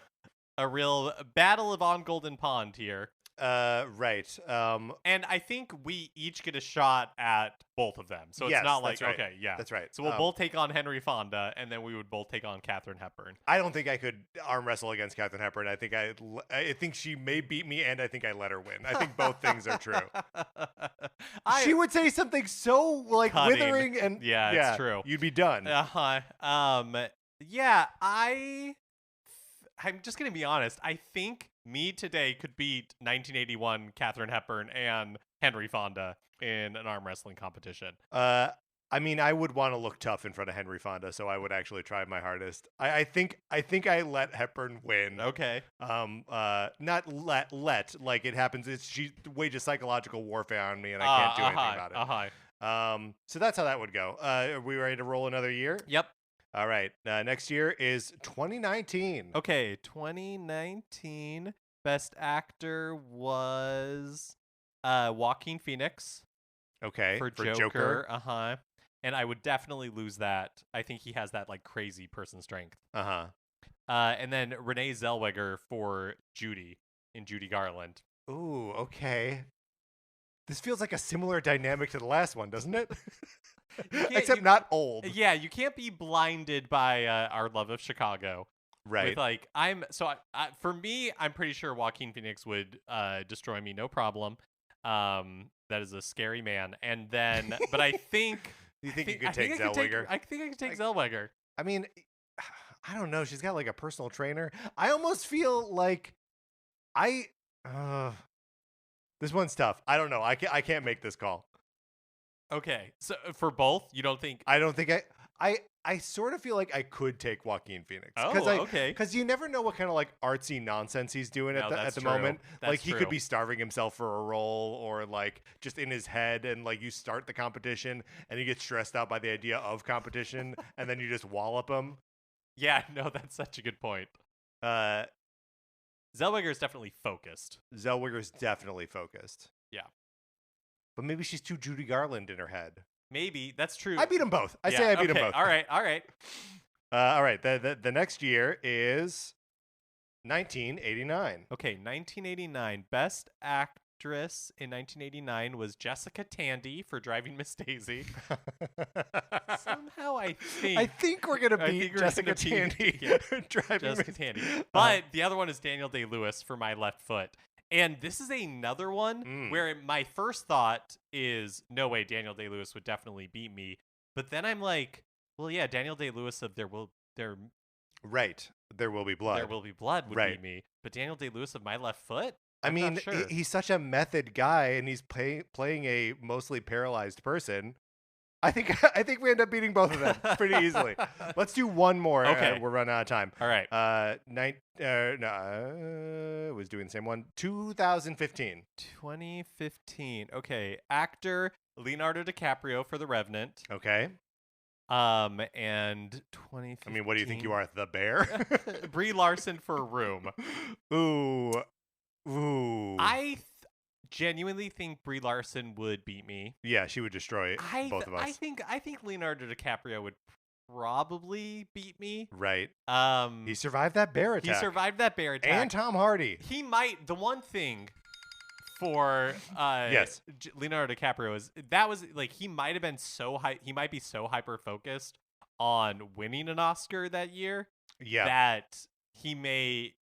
real battle of On Golden Pond here. Right. And I think we each get a shot at both of them. So it's Yes, not like, that's right. okay, yeah. That's right. So we'll both take on Henry Fonda, and then we would both take on Katharine Hepburn. I don't think I could arm wrestle against Katharine Hepburn. I think she may beat me, and I think I let her win. I think both things are true. She would say something so like Cutting. withering, and Yeah, it's true. You'd be done. Yeah, I'm just gonna be honest. I think me today could beat 1981 Katharine Hepburn and Henry Fonda in an arm wrestling competition. I mean, I would want to look tough in front of Henry Fonda, so I would actually try my hardest. I think I let Hepburn win. Okay. Not let like it happens. She wages psychological warfare on me, and I can't do anything about it. So that's how that would go. Are we ready to roll another year? Yep. All right. Next year is 2019. Okay, 2019 Best Actor was Joaquin Phoenix. Okay. For Joker. And I would definitely lose that. I think he has that like crazy person strength. And then Renee Zellweger for Judy in Judy Garland. Ooh, okay. This feels like a similar dynamic to the last one, doesn't it? Except not old. Yeah, you can't be blinded by our love of Chicago. Right. With like for me, I'm pretty sure Joaquin Phoenix would destroy me, no problem. That is a scary man. And then, but I think you think you could take Zellweger? I think I could take Zellweger. I mean, I don't know. She's got like a personal trainer. I almost feel like this one's tough. I don't know. I can't make this call. Okay, so for both, you don't think? I don't think I sort of feel like I could take Joaquin Phoenix. Okay. Because you never know what kind of like artsy nonsense he's doing at the moment. That's like he could be starving himself for a role, or like just in his head, and like you start the competition and you get stressed out by the idea of competition, and then you just wallop him. Yeah, no, that's such a good point. Zellweger is definitely focused. Zellweger's definitely focused. Yeah. But maybe she's too Judy Garland in her head. Maybe. That's true. I beat them both. I say I beat them both. All right. All right. All right. The next year is 1989. Okay, 1989. Best actress in 1989 was Jessica Tandy for Driving Miss Daisy. Somehow I think we're gonna beat Jessica Tandy. Driving Jessica Miss Tandy. But the other one is Daniel Day-Lewis for My Left Foot. And this is another one where my first thought is, no way, Daniel Day-Lewis would definitely beat me. But then I'm like, well, yeah, Daniel Day-Lewis of There Will Be Blood. There Will Be Blood would beat me. But Daniel Day-Lewis of My Left Foot? I'm not sure. He's such a method guy, and he's playing a mostly paralyzed person. I think we end up beating both of them pretty easily. Let's do one more. Okay. We're running out of time. All right. Was doing the same one. 2015. 2015. Okay. Actor Leonardo DiCaprio for The Revenant. Okay. And 2015. I mean, what do you think you are, the bear? Brie Larson for Room. Ooh. I genuinely think Brie Larson would beat me. Yeah, she would destroy both of us. I think Leonardo DiCaprio would probably beat me. Right. He survived that bear attack. And Tom Hardy. He might. The one thing for yes, Leonardo DiCaprio is he might have been he might be so hyper focused on winning an Oscar that year that he may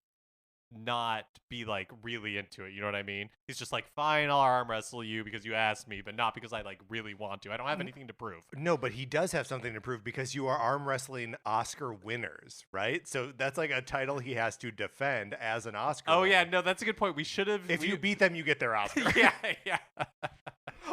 not be really into it. You know what I mean? He's just like, fine, I'll arm wrestle you because you asked me, but not because I really want to. I don't have anything to prove. No, but he does have something to prove because you are arm wrestling Oscar winners, right? So that's a title he has to defend as an Oscar winner. Yeah, no, that's a good point. We should have. If you beat them, you get their Oscar. Yeah.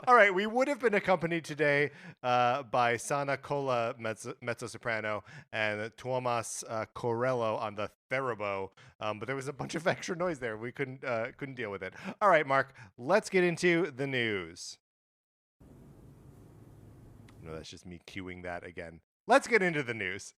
All right, we would have been accompanied today by Sana Cola mezzo-soprano and Tuomas Corello on the theremin, but there was a bunch of extra noise there. We couldn't deal with it. All right, Mark, let's get into the news. No, that's just me cueing that again. Let's get into the news.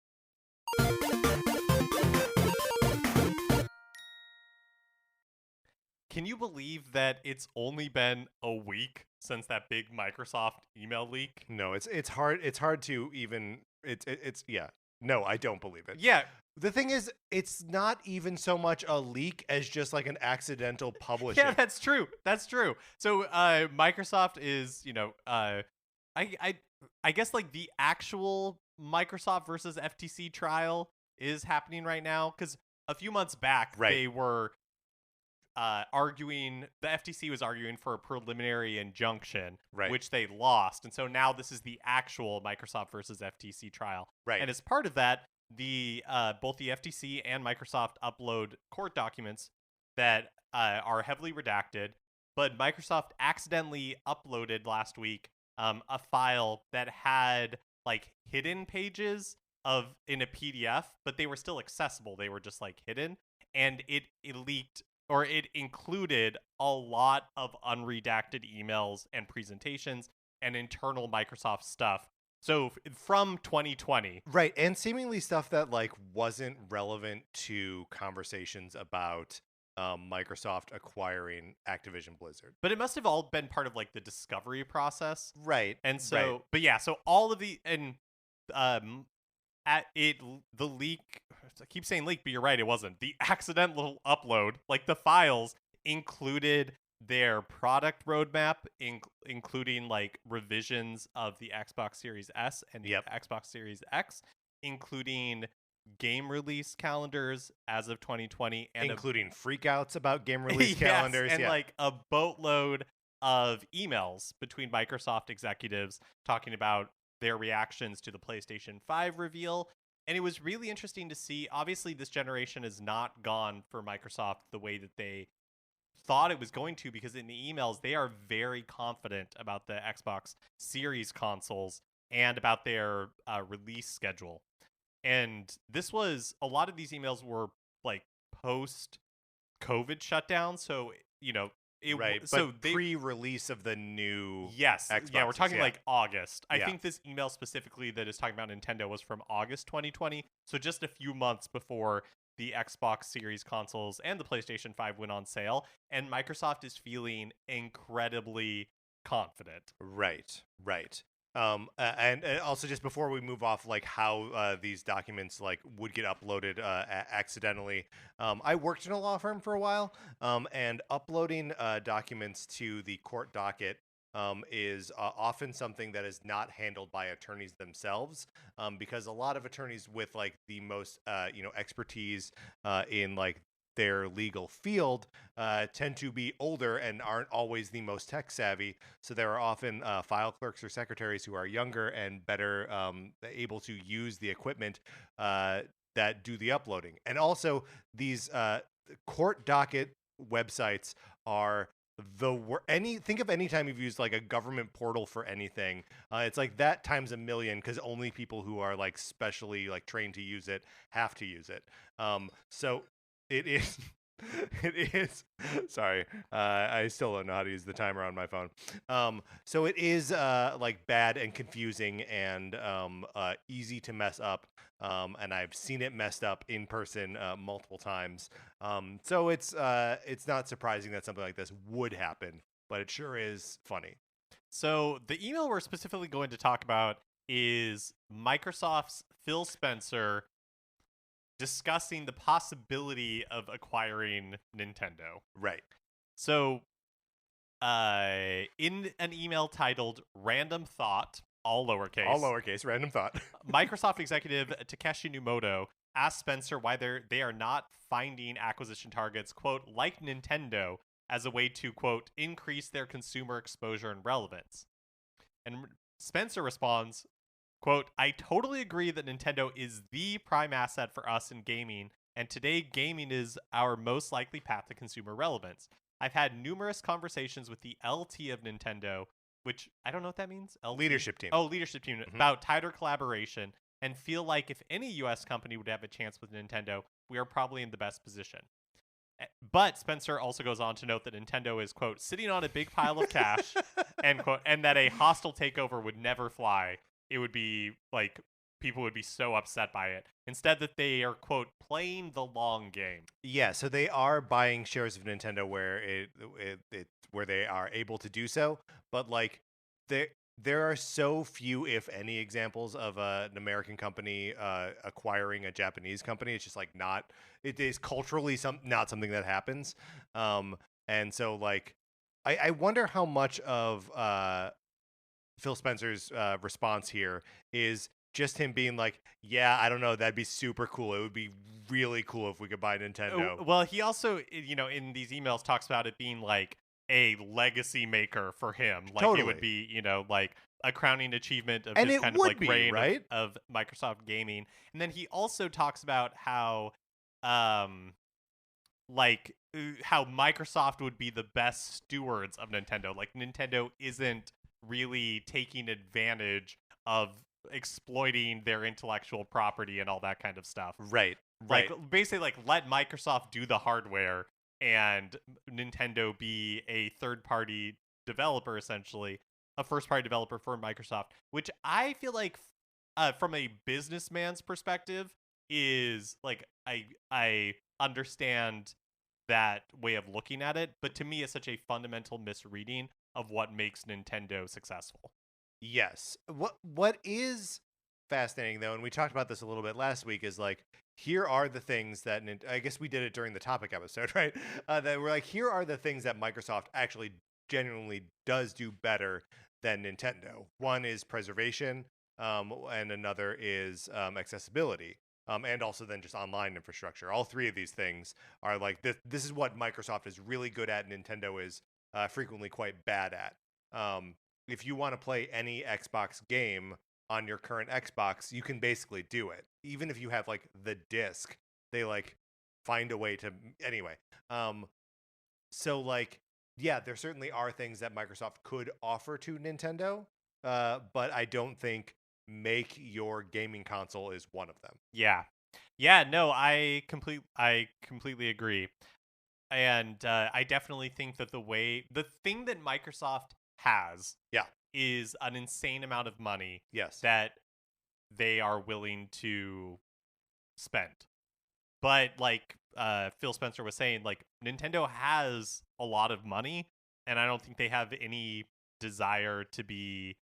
Can you believe that it's only been a week since that big Microsoft email leak? No, it's hard to even it's yeah. No, I don't believe it. Yeah. The thing is, it's not even so much a leak as just an accidental publishing. Yeah, that's true. So Microsoft is, I guess the actual Microsoft versus FTC trial is happening right now, because a few months back they were arguing, the FTC was arguing for a preliminary injunction, which they lost. And so now this is the actual Microsoft versus FTC trial. Right. And as part of that, both the FTC and Microsoft upload court documents that are heavily redacted, but Microsoft accidentally uploaded last week a file that had hidden pages in a PDF, but they were still accessible. They were just hidden, and it leaked, or it included a lot of unredacted emails and presentations and internal Microsoft stuff. So from 2020. Right, and seemingly stuff that wasn't relevant to conversations about Microsoft acquiring Activision Blizzard. But it must have all been part of the discovery process. Right. And so, but yeah, so all of the, and the leak, I keep saying leak, but you're right, it wasn't. The accidental upload, the files included their product roadmap, including revisions of the Xbox Series S and the Xbox Series X, including game release calendars as of 2020, and including freakouts about game release calendars, and a boatload of emails between Microsoft executives talking about their reactions to the PlayStation 5 reveal. And it was really interesting to see. Obviously, this generation has not gone for Microsoft the way that they thought it was going to, because in the emails, they are very confident about the Xbox Series consoles and about their release schedule. And a lot of these emails were post-COVID shutdown. So, Right, So but they pre-release of the new Yes. Yeah, we're Xboxes, talking yeah. like August. I Yeah. think this email specifically that is talking about Nintendo was from August 2020. So just a few months before the Xbox Series consoles and the PlayStation 5 went on sale. And Microsoft is feeling incredibly confident. Right, right. And also just before we move off, like how these documents like would get uploaded accidentally. I worked in a law firm for a while, and uploading documents to the court docket is often something that is not handled by attorneys themselves, because a lot of attorneys with like the most expertise in like their legal field tend to be older and aren't always the most tech savvy. So there are often file clerks or secretaries who are younger and better able to use the equipment that do the uploading. And also, these court docket websites are think of any time you've used like a government portal for anything. It's like that times a million, because only people who are like specially like trained to use it have to use it. So it is. It is. Sorry, I still don't know how to use the timer on my phone. So it is like bad and confusing and easy to mess up. And I've seen it messed up in person multiple times. So it's not surprising that something like this would happen, but it sure is funny. So the email we're specifically going to talk about is Microsoft's Phil Spencer discussing the possibility of acquiring Nintendo. Right. So, in an email titled "Random Thought," all lowercase, Random thought. Microsoft executive Takeshi Numoto asked Spencer why they are not finding acquisition targets, quote, like Nintendo, as a way to, quote, increase their consumer exposure and relevance. And Spencer responds, quote, I totally agree that Nintendo is the prime asset for us in gaming, and today gaming is our most likely path to consumer relevance. I've had numerous conversations with the LT of Nintendo, which I don't know what that means. LT? Leadership team. Oh, leadership team, about tighter collaboration, and feel like if any US company would have a chance with Nintendo, we are probably in the best position. But Spencer also goes on to note that Nintendo is, quote, sitting on a big pile of cash, end quote, and that a hostile takeover would never fly. It would be like people would be so upset by it. Instead, that they are, quote, playing the long game. Yeah, so they are buying shares of Nintendo where where they are able to do so, but like there are so few, if any, examples of an American company acquiring a Japanese company. It's just like not. It is culturally not something that happens, and so like I wonder how much of Phil Spencer's response here is just him being like, yeah, I don't know, that'd be super cool. It would be really cool if we could buy Nintendo. Well, he also, in these emails talks about it being like a legacy maker for him. Like Totally. it would be, like a crowning achievement of And his it kind of would like be, reign right? of Microsoft gaming. And then he also talks about how how Microsoft would be the best stewards of Nintendo. Like Nintendo isn't really taking advantage of exploiting their intellectual property and all that kind of stuff. Right. Like basically like let Microsoft do the hardware and Nintendo be a third party developer, essentially a first party developer for Microsoft, which I feel like from a businessman's perspective is like I understand that way of looking at it, but to me it's such a fundamental misreading of what makes Nintendo successful. Yes. What is fascinating though, and we talked about this a little bit last week, is like here are the things that I guess we did it during the topic episode, right? That we're like, here are the things that Microsoft actually genuinely does do better than Nintendo. One is preservation, and another is accessibility. And also then just online infrastructure. All three of these things are like this is what Microsoft is really good at. Nintendo is frequently quite bad at. If you want to play any Xbox game on your current Xbox, you can basically do it. Even if you have like the disc, they like find a way to anyway. So like yeah, there certainly are things that Microsoft could offer to Nintendo, but I don't think make your gaming console is one of them. Yeah. Yeah, no, I completely agree. And I definitely think that the thing that Microsoft has Yeah. is an insane amount of money Yes. that they are willing to spend. But like Phil Spencer was saying, like Nintendo has a lot of money, and I don't think they have any desire to be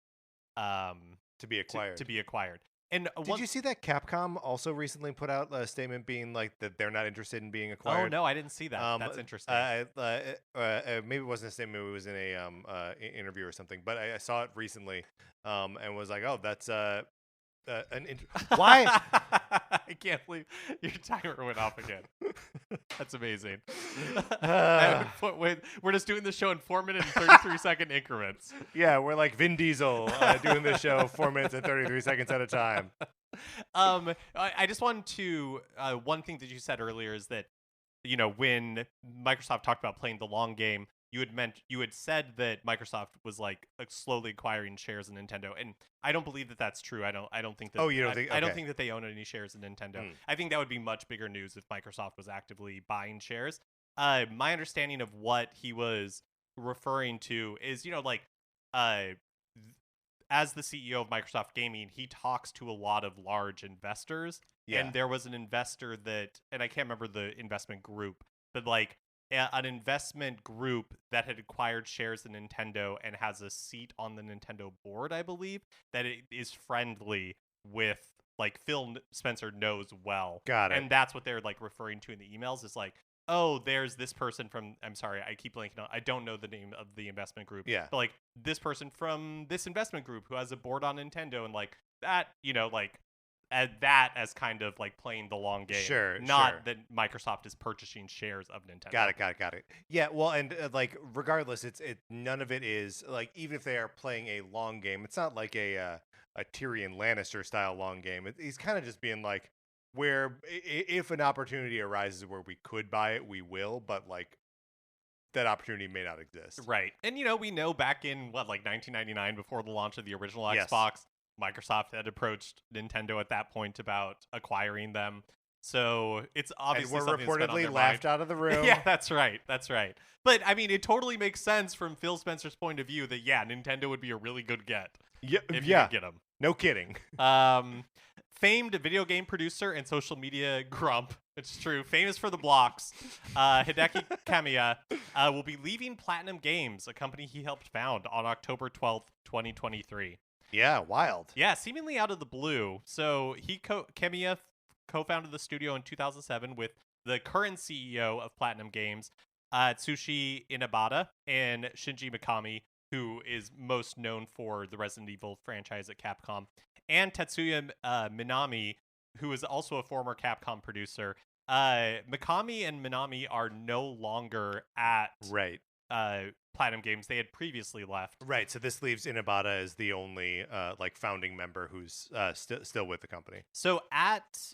To be acquired. to be acquired. And Did you see that Capcom also recently put out a statement being like that they're not interested in being Oh acquired? no, I didn't see that. That's interesting. Maybe it wasn't a statement; it was in a interview or something. But I saw it recently, and was like, "Oh, that's why?" I can't believe your timer went off again. That's amazing. We're just doing this show in 4-minute and 33-second increments. Yeah, we're like Vin Diesel doing this show 4 minutes and 33 seconds at a time. I just wanted to one thing that you said earlier is that when Microsoft talked about playing the long game, you had said that Microsoft was like slowly acquiring shares in Nintendo, and I don't believe that that's true. I don't think that. Oh, you don't think? I don't okay. think that they own any shares in Nintendo. I think that would be much bigger news if Microsoft was actively buying shares. My understanding of what he was referring to is, as the CEO of Microsoft Gaming, he talks to a lot of large investors. Yeah. And there was an investor that, and I can't remember the investment group, but like an investment group that had acquired shares in Nintendo and has a seat on the Nintendo board, I believe, that it is friendly with, like, Phil Spencer knows well. Got it. And that's what they're like referring to in the emails, is like, oh, there's this person from, I'm sorry, I keep blanking on, I don't know the name of the investment group. Yeah. But like this person from this investment group who has a board on Nintendo, and like that, like that as kind of like playing the long game. Sure. Not that Microsoft is purchasing shares of Nintendo. Got it. Yeah, well, and like regardless, it's none of it is like, even if they are playing a long game, it's not like a Tyrion Lannister style long game. He's kind of just being like, where if an opportunity arises where we could buy it, we will, but like that opportunity may not exist. Right. And we know back in like 1999, before the launch of the original Yes. Xbox, Microsoft had approached Nintendo at that point about acquiring them. So it's obviously and we're something that's been on reportedly their laughed mind. out of the room. Yeah, that's right. But I mean, it totally makes sense from Phil Spencer's point of view that Nintendo would be a really good get. Yeah, if you could get them. No kidding. Famed video game producer and social media grump, it's true, famous for the blocks, Hideki Kamiya, will be leaving Platinum Games, a company he helped found, on October 12th, 2023. Yeah, wild. Yeah, seemingly out of the blue. So Kamiya co-founded the studio in 2007 with the current CEO of Platinum Games, Tsushi Inabata, and Shinji Mikami, who is most known for the Resident Evil franchise at Capcom, and Tetsuya Minami, who is also a former Capcom producer. Mikami and Minami are no longer at Platinum Games. They had previously left. Right, so this leaves Inabata as the only like founding member who's still with the company. So at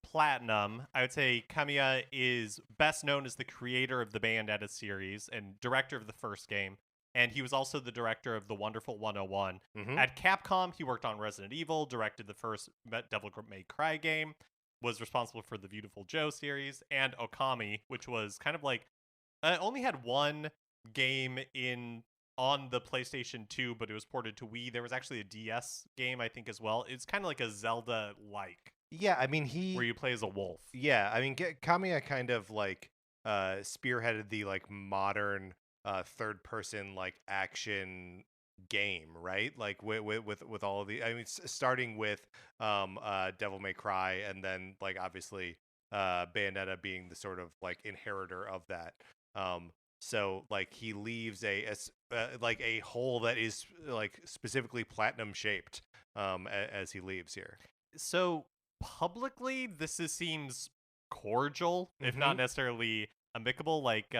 Platinum, I would say Kamiya is best known as the creator of the Bayonetta series and director of the first game. And he was also the director of The Wonderful 101. Mm-hmm. At Capcom, he worked on Resident Evil, directed the first Devil May Cry game, was responsible for the Beautiful Joe series, and Okami, which was kind of like, only had one game on the PlayStation 2, but it was ported to Wii. There was actually a DS game, I think, as well. It's kind of like a Zelda-like. Yeah, I mean, where you play as a wolf. Yeah, I mean, Kamiya kind of like spearheaded the like modern third person like action game, right? Like with all of the, I mean, starting with Devil May Cry, and then like obviously Bayonetta being the sort of like inheritor of that. So like he leaves like a hole that is like specifically platinum shaped as he leaves here. So publicly, this seems cordial, if not necessarily amicable. Like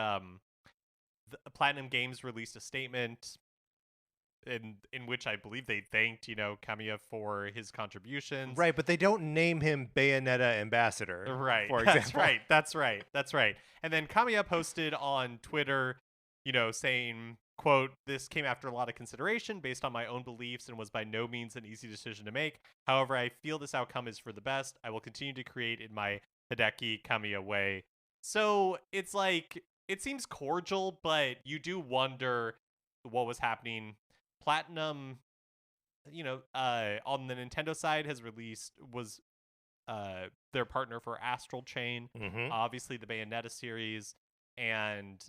Platinum Games released a statement in which I believe they thanked, Kamiya for his contributions. Right, but they don't name him Bayonetta Ambassador. Right, for example. That's right. And then Kamiya posted on Twitter, saying, quote, "This came after a lot of consideration based on my own beliefs and was by no means an easy decision to make. However, I feel this outcome is for the best. I will continue to create in my Hideki Kamiya way." So it's like, it seems cordial, but you do wonder what was happening. Platinum, on the Nintendo side was their partner for Astral Chain, Mm-hmm. obviously the Bayonetta series, and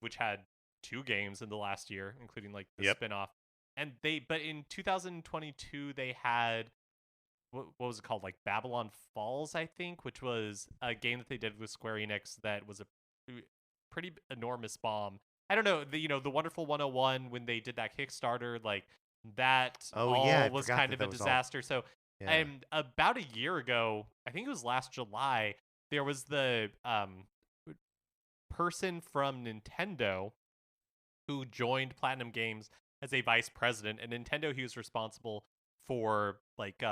which had 2 games in the last year, including like the Yep. spin-off. But in 2022 they had what was it called, like Babylon Falls, I think, which was a game that they did with Square Enix that was a pretty enormous bomb. I don't know, the Wonderful 101, when they did that Kickstarter, like that Oh yeah, I all was forgot kind that of a that was all. disaster. So, Yeah. and about a year ago, I think it was last July, there was the person from Nintendo who joined Platinum Games as a vice president. And Nintendo, he was responsible for like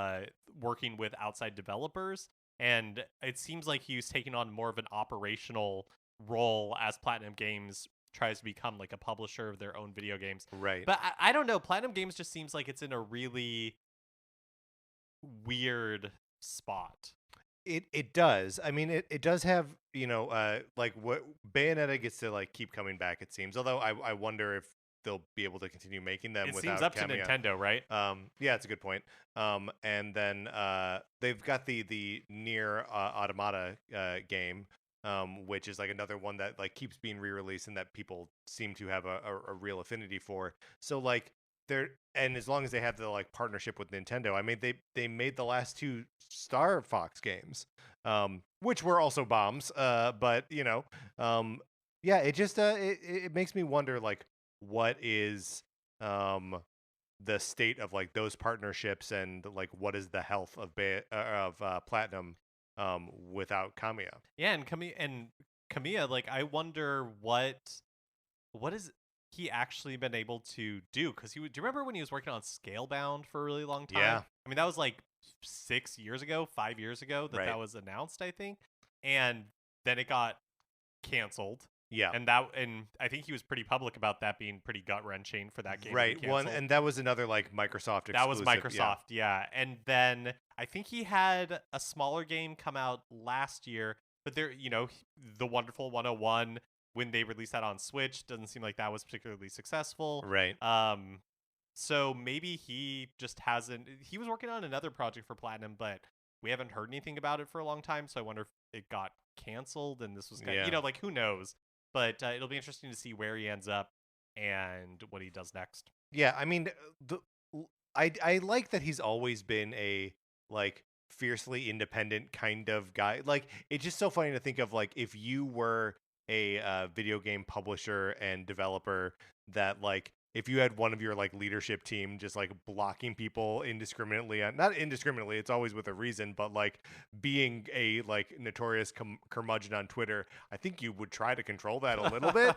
working with outside developers. And it seems like he was taking on more of an operational role as Platinum Games tries to become like a publisher of their own video games. Right. But I don't know. Platinum Games just seems like it's in a really weird spot. It does. I mean, it does have, like what Bayonetta gets to like keep coming back, it seems. Although I wonder if they'll be able to continue making them It without seems up Kamiya. to Nintendo, right? Yeah, it's a good point. And then they've got the Near Automata game, which is like another one that like keeps being re-released and that people seem to have a real affinity for. So like and as long as they have the like partnership with Nintendo, I mean they made the last 2 Star Fox games, which were also bombs. But yeah, it just it makes me wonder like what is the state of like those partnerships and like what is the health of Platinum without Kamiya. Yeah, and Kamiya, like I wonder what is he actually been able to do? Because do you remember when he was working on Scalebound for a really long time? Yeah. I mean, that was like 6 years ago, 5 years ago that Right. that was announced, I think, and then it got canceled. Yeah. And I think he was pretty public about that being pretty gut wrenching for that game. Right. One, and that was another like Microsoft exclusive. That was Microsoft, yeah. And then I think he had a smaller game come out last year, but there, the Wonderful 101, when they released that on Switch, doesn't seem like that was particularly successful. Right. So maybe he just hasn't. He was working on another project for Platinum, but we haven't heard anything about it for a long time. So I wonder if it got canceled and this was kind of, like who knows. But it'll be interesting to see where he ends up and what he does next. Yeah, I mean, I like that he's always been a like fiercely independent kind of guy. Like it's just so funny to think of like if you were a video game publisher and developer that like if you had one of your like leadership team just like blocking people indiscriminately, not indiscriminately, it's always with a reason, but like being a like notorious curmudgeon on Twitter, I think you would try to control that a little bit.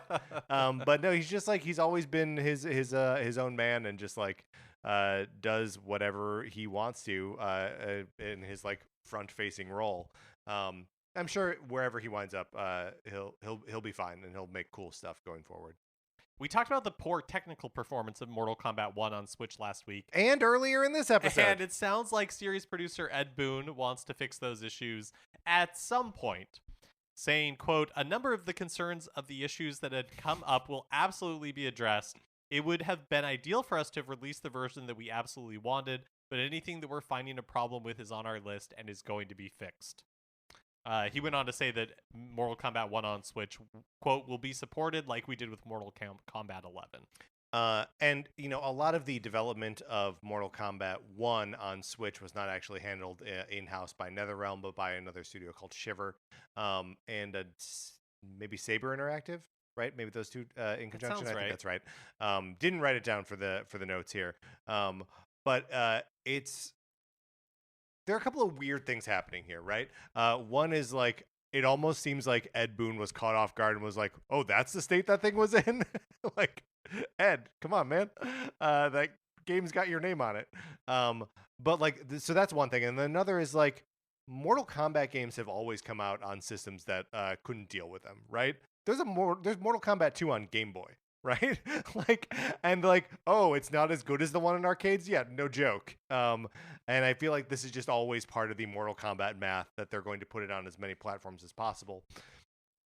But no, he's just like he's always been his own man and just like does whatever he wants to in his like front facing role. I'm sure wherever he winds up, he'll be fine and he'll make cool stuff going forward. We talked about the poor technical performance of Mortal Kombat 1 on Switch last week. And earlier in this episode. And it sounds like series producer Ed Boon wants to fix those issues at some point, saying, quote, "A number of the concerns of the issues that had come up will absolutely be addressed. It would have been ideal for us to have released the version that we absolutely wanted, but anything that we're finding a problem with is on our list and is going to be fixed." He went on to say that Mortal Kombat 1 on Switch, quote, "will be supported like we did with Mortal Kombat 11. And, a lot of the development of Mortal Kombat 1 on Switch was not actually handled in-house by NetherRealm, but by another studio called Shiver, and maybe Saber Interactive, right? Maybe those two in conjunction. I think that's right. Didn't write it down for the notes here. But there are a couple of weird things happening here, right? One is like it almost seems like Ed Boon was caught off guard and was like, "Oh, that's the state that thing was in." Like, Ed, come on, man. That game's got your name on it. But like, so that's one thing, and then another is like, Mortal Kombat games have always come out on systems that couldn't deal with them, right? There's Mortal Kombat 2 on Game Boy. Right? Oh, it's not as good as the one in arcades? Yeah, no joke. And I feel like this is just always part of the Mortal Kombat math that they're going to put it on as many platforms as possible.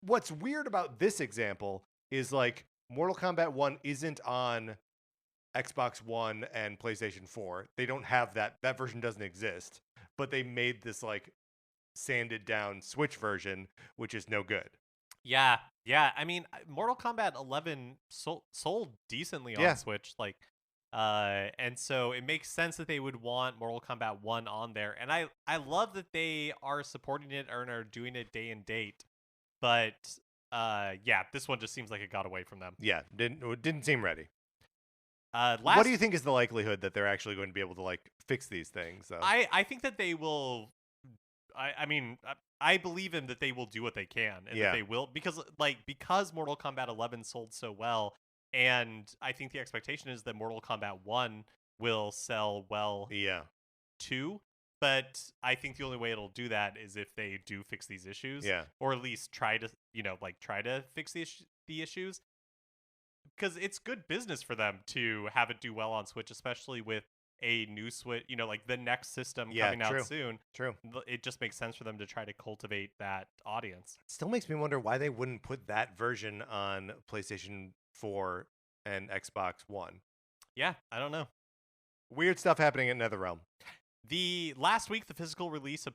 what's weird about this example is like Mortal Kombat 1 isn't on Xbox One and PlayStation 4. They don't have that. That version doesn't exist. But they made this like sanded down Switch version, which is no good. Yeah, yeah. I mean, Mortal Kombat 11 sold decently on Yeah. Switch, like, and so it makes sense that they would want Mortal Kombat 1 on there. And I love that they are supporting it and are doing it day and date. But yeah, this one just seems like it got away from them. Yeah, didn't seem ready. Last, What do you think is the likelihood that they're actually going to be able to like fix these things? Though? I think that they will. I mean, I believe in that they will do what they can, and that they will, because Mortal Kombat 11 sold so well, and I think the expectation is that Mortal Kombat 1 will sell well too. But I think the only way it'll do that is if they do fix these issues, or at least try to fix the issues, because it's good business for them to have it do well on Switch, especially with a new Switch, like the next system coming out soon. True. It just makes sense for them to try to cultivate that audience. Still makes me wonder why they wouldn't put that version on PlayStation 4 and Xbox One. Yeah, I don't know. Weird stuff happening at NetherRealm. The last week, the physical release of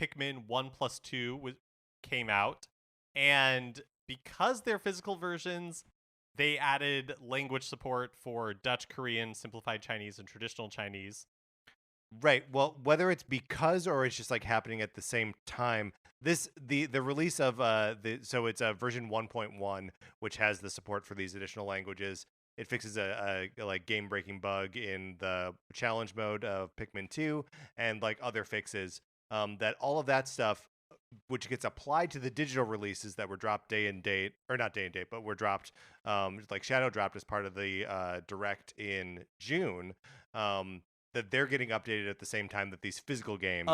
Pikmin 1+2 came out, and because they're physical versions, they added language support for Dutch, Korean, simplified Chinese, and traditional Chinese. Right. Well, whether it's because or it's just like happening at the same time, the release of so it's a version 1.1, which has the support for these additional languages. It fixes a like game breaking bug in the challenge mode of Pikmin 2 and like other fixes. That all of that stuff, which gets applied to the digital releases that were dropped day and date, or not day and date, but were dropped, like Shadow dropped as part of the Direct in June, that they're getting updated at the same time that these physical games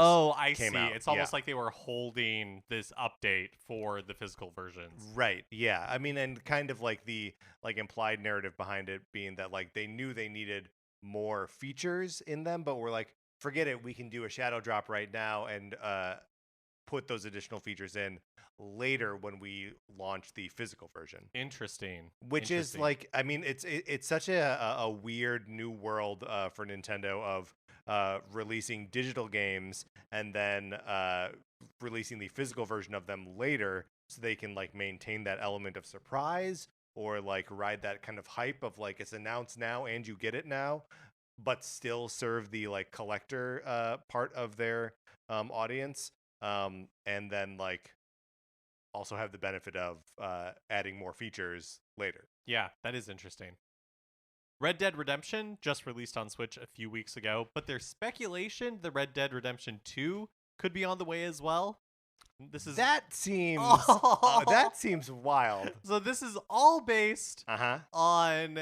came out. It's almost like they were holding this update for the physical versions. Right, yeah. I mean, and kind of like the implied narrative behind it being that like they knew they needed more features in them, but we're like, forget it, we can do a Shadow drop right now and put those additional features in later when we launch the physical version. Interesting. Which is like, I mean, it's such a weird new world for Nintendo of releasing digital games and then releasing the physical version of them later, so they can like maintain that element of surprise or like ride that kind of hype of like it's announced now and you get it now, but still serve the like collector part of their audience. And then like also have the benefit of adding more features later. Yeah, that is interesting. Red Dead Redemption just released on Switch a few weeks ago, but there's speculation the Red Dead Redemption 2 could be on the way as well. That seems wild. So this is all based on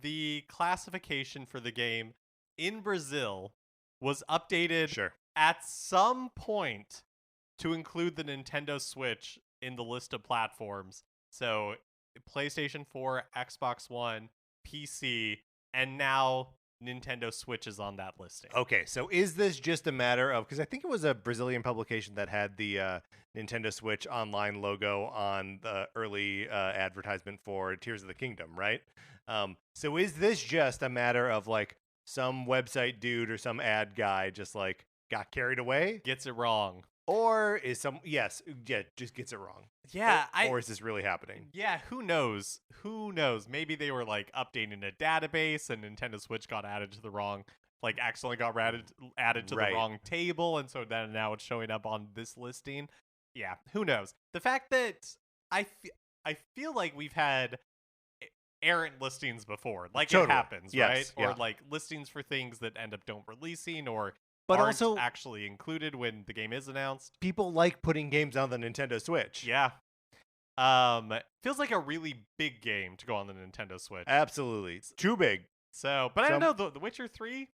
the classification for the game in Brazil was updated at some point to include the Nintendo Switch in the list of platforms. So PlayStation 4, Xbox One, PC, and now Nintendo Switch is on that listing. Okay, so is this just a matter of, because I think it was a Brazilian publication that had the Nintendo Switch online logo on the early advertisement for Tears of the Kingdom, right? So is this just a matter of like some website dude or some ad guy just like got carried away? Gets it wrong. Or is just gets it wrong. Yeah. Or is this really happening? Yeah, who knows? Who knows? Maybe they were like updating a database and Nintendo Switch got added to the wrong, like accidentally got added to the wrong table. And so then now it's showing up on this listing. Yeah, who knows? The fact that I feel like we've had errant listings before. Like it happens, right? Or like listings for things that end up don't releasing or but aren't also actually included when the game is announced. People like putting games on the Nintendo Switch. Yeah. Feels like a really big game to go on the Nintendo Switch. Absolutely. It's too big. So, but I don't know, the Witcher 3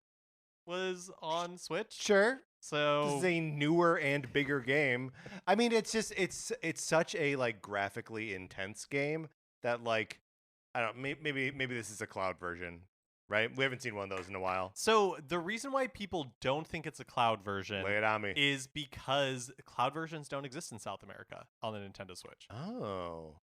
was on Switch. Sure. So this is a newer and bigger game. I mean, it's just it's such a like graphically intense game that like I don't maybe this is a cloud version. right? We haven't seen one of those in a while. So the reason why people don't think it's a cloud version Lay it on me. is because cloud versions don't exist in South America on the Nintendo Switch. Oh.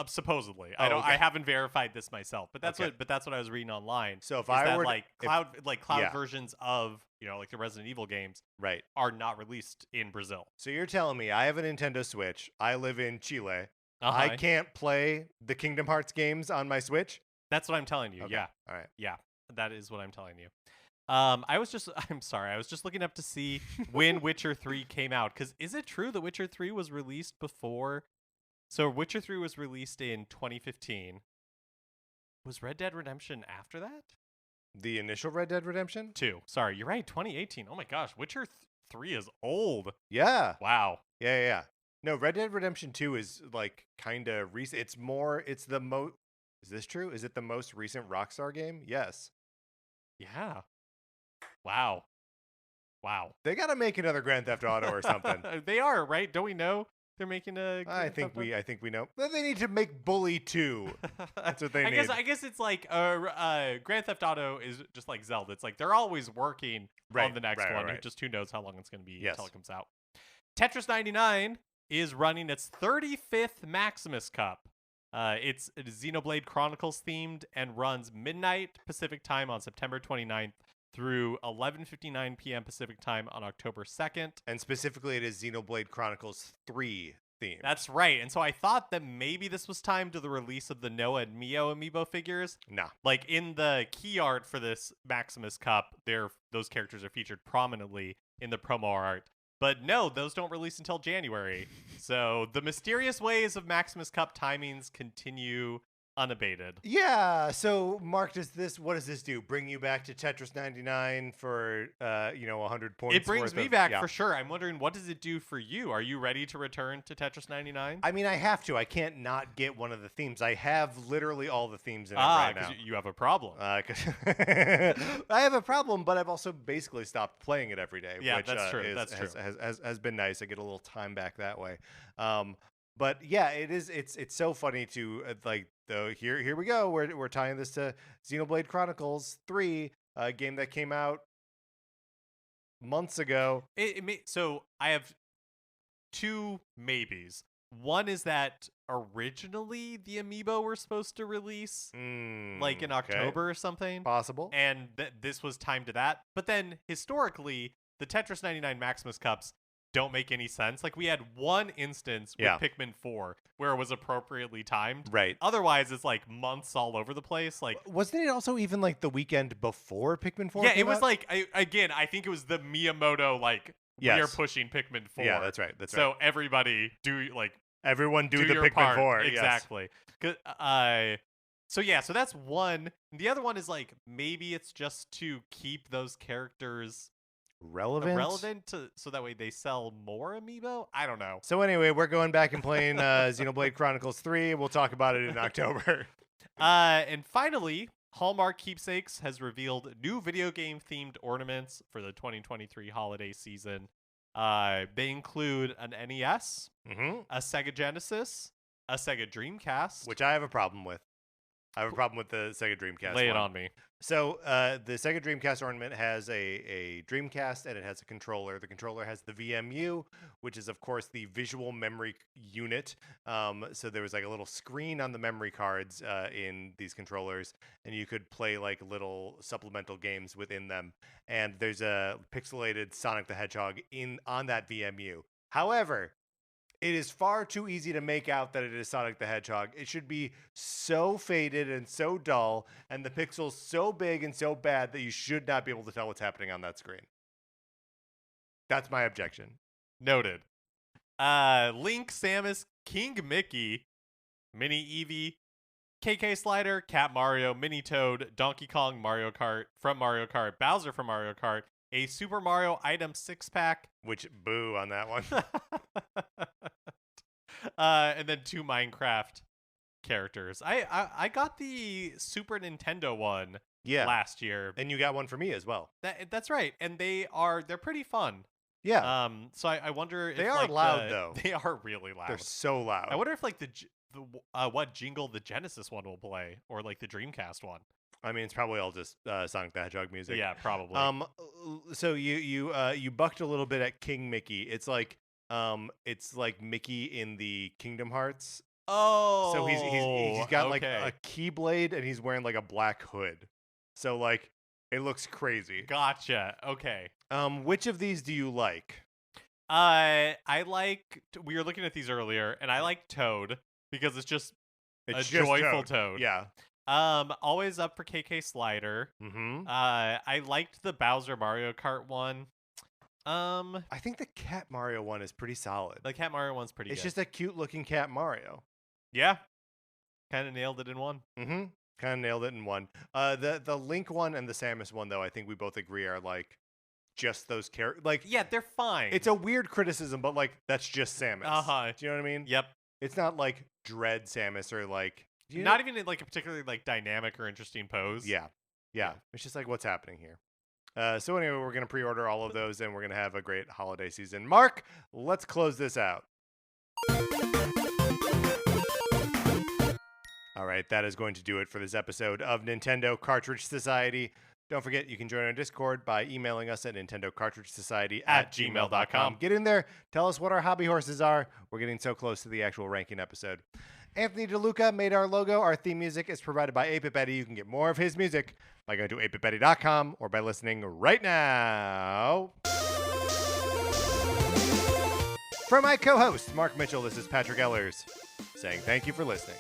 Supposedly, Oh, okay. I haven't verified this myself, but that's Okay. what I was reading online. So if is I that, were to- like if- cloud yeah. versions of like the Resident Evil games Right. are not released in Brazil. So you're telling me I have a Nintendo Switch. I live in Chile. Uh-huh. I can't play the Kingdom Hearts games on my Switch? That's what I'm telling you. Okay. Yeah. All right. Yeah. That is what I'm telling you. I'm sorry. I was just looking up to see when Witcher 3 came out, cuz is it true that Witcher 3 was released before? So Witcher 3 was released in 2015. Was Red Dead Redemption after that? The initial Red Dead Redemption? 2. Sorry, you're right. 2018. Oh my gosh, Witcher 3 is old. Yeah. Wow. Yeah. No, Red Dead Redemption 2 is like kind of recent. It's the most. Is this true? Is it the most recent Rockstar game? Yes. Yeah. Wow. They got to make another Grand Theft Auto or something. They are, right? Don't we know they're making a I think we know. But they need to make Bully 2. That's what they need. I guess it's like Grand Theft Auto is just like Zelda. It's like they're always working on the next one. Right. Just who knows how long it's going to be Yes. until it comes out. Tetris 99 is running its 35th Maximus Cup. It's Xenoblade Chronicles themed and runs midnight Pacific time on September 29th through 11:59 p.m. Pacific time on October 2nd. And specifically, it is Xenoblade Chronicles 3 themed. That's right. And so I thought that maybe this was timed to the release of the Noah and Mio amiibo figures. Nah. Like in the key art for this Maximus Cup, those characters are featured prominently in the promo art. But no, those don't release until January. So the mysterious ways of Maximus Cup timings continue unabated. Yeah. So, Mark, what does this do? Bring you back to Tetris 99 for 100 points? It brings worth me of- back yeah. for sure. I'm wondering, what does it do for you? Are you ready to return to Tetris 99? I mean, I have to. I can't not get one of the themes. I have literally all the themes in it right now. You have a problem. 'Cause I have a problem, but I've also basically stopped playing it every day. Yeah, which, that's true. Has been nice. I get a little time back that way. But yeah, it is. It's so funny to though. Here we go. We're tying this to Xenoblade Chronicles 3, a game that came out months ago. So I have two maybes. One is that originally the amiibo were supposed to release like in October or something. Possible. And this was timed to that. But then historically, the Tetris 99 Maximus Cups don't make any sense. Like we had one instance with Pikmin 4 where it was appropriately timed. Right. Otherwise, it's like months all over the place. Like, wasn't it also even like the weekend before Pikmin 4? Yeah, came it was out? like I think it was the Miyamoto we are pushing Pikmin 4. Yeah, that's right. So everybody everyone do the your Pikmin part. 4. Exactly. So that's one. The other one is like maybe it's just to keep those characters relevant so that way they sell more amiibo. I don't know. So anyway, we're going back and playing Xenoblade Chronicles 3. We'll talk about it in October. And finally, Hallmark Keepsakes has revealed new video game themed ornaments for the 2023 holiday season. They include an NES, a Sega Genesis, a Sega Dreamcast, which I have a problem with. I have a problem with the Sega Dreamcast. Lay it on me. So the Sega Dreamcast ornament has a Dreamcast and it has a controller. The controller has the VMU, which is, of course, the visual memory unit. So there was like a little screen on the memory cards in these controllers, and you could play like little supplemental games within them. And there's a pixelated Sonic the Hedgehog on that VMU. However, it is far too easy to make out that it is Sonic the Hedgehog. It should be so faded and so dull, and the pixels so big and so bad that you should not be able to tell what's happening on that screen. That's my objection. Noted. Link, Samus, King Mickey, Mini Eevee, KK Slider, Cat Mario, Mini Toad, Donkey Kong, Mario Kart from Mario Kart, Bowser from Mario Kart, a Super Mario item 6-pack. Which, boo on that one. And then 2 Minecraft characters. I got the Super Nintendo one last year. And you got one for me as well. That's right. And they're pretty fun. Yeah. So I wonder if they are loud though. They are really loud. They're so loud. I wonder if like what jingle the Genesis one will play or like the Dreamcast one. I mean, it's probably all just Sonic the Hedgehog music. Yeah, probably. So you bucked a little bit at King Mickey. It's like Mickey in the Kingdom Hearts. Oh, So he's got like okay. a keyblade and he's wearing like a black hood. So like it looks crazy. Gotcha. Okay. Which of these do you like? I like. We were looking at these earlier, and I like Toad because it's just It's a just joyful Toad. Yeah. Always up for KK Slider. Mm-hmm. I liked the Bowser Mario Kart one. I think the Cat Mario one is pretty solid. The Cat Mario one's pretty It's good. just a cute looking Cat Mario. Yeah. Kind of nailed it in one. Mm-hmm. Kind of nailed it in one. The Link one and the Samus one, though, I think we both agree are like just those characters. Like, Yeah, they're fine. it's a weird criticism, but like that's just Samus. Uh-huh. Do you know what I mean? Yep. It's not like Dread Samus or like Not even in like a particularly like dynamic or interesting pose. Yeah. It's just like what's happening here. So anyway, we're gonna pre-order all of those, and we're gonna have a great holiday season. Mark, let's close this out. All right, that is going to do it for this episode of Nintendo Cartridge Society. Don't forget, you can join our Discord by emailing us at nintendocartridgesociety@gmail.com. Get in there. Tell us what our hobby horses are. We're getting so close to the actual ranking episode. Anthony DeLuca made our logo. Our theme music is provided by 8-Bit Betty. You can get more of his music by going to 8bitbetty.com or by listening right now. For my co-host, Mark Mitchell, this is Patrick Ellers saying thank you for listening.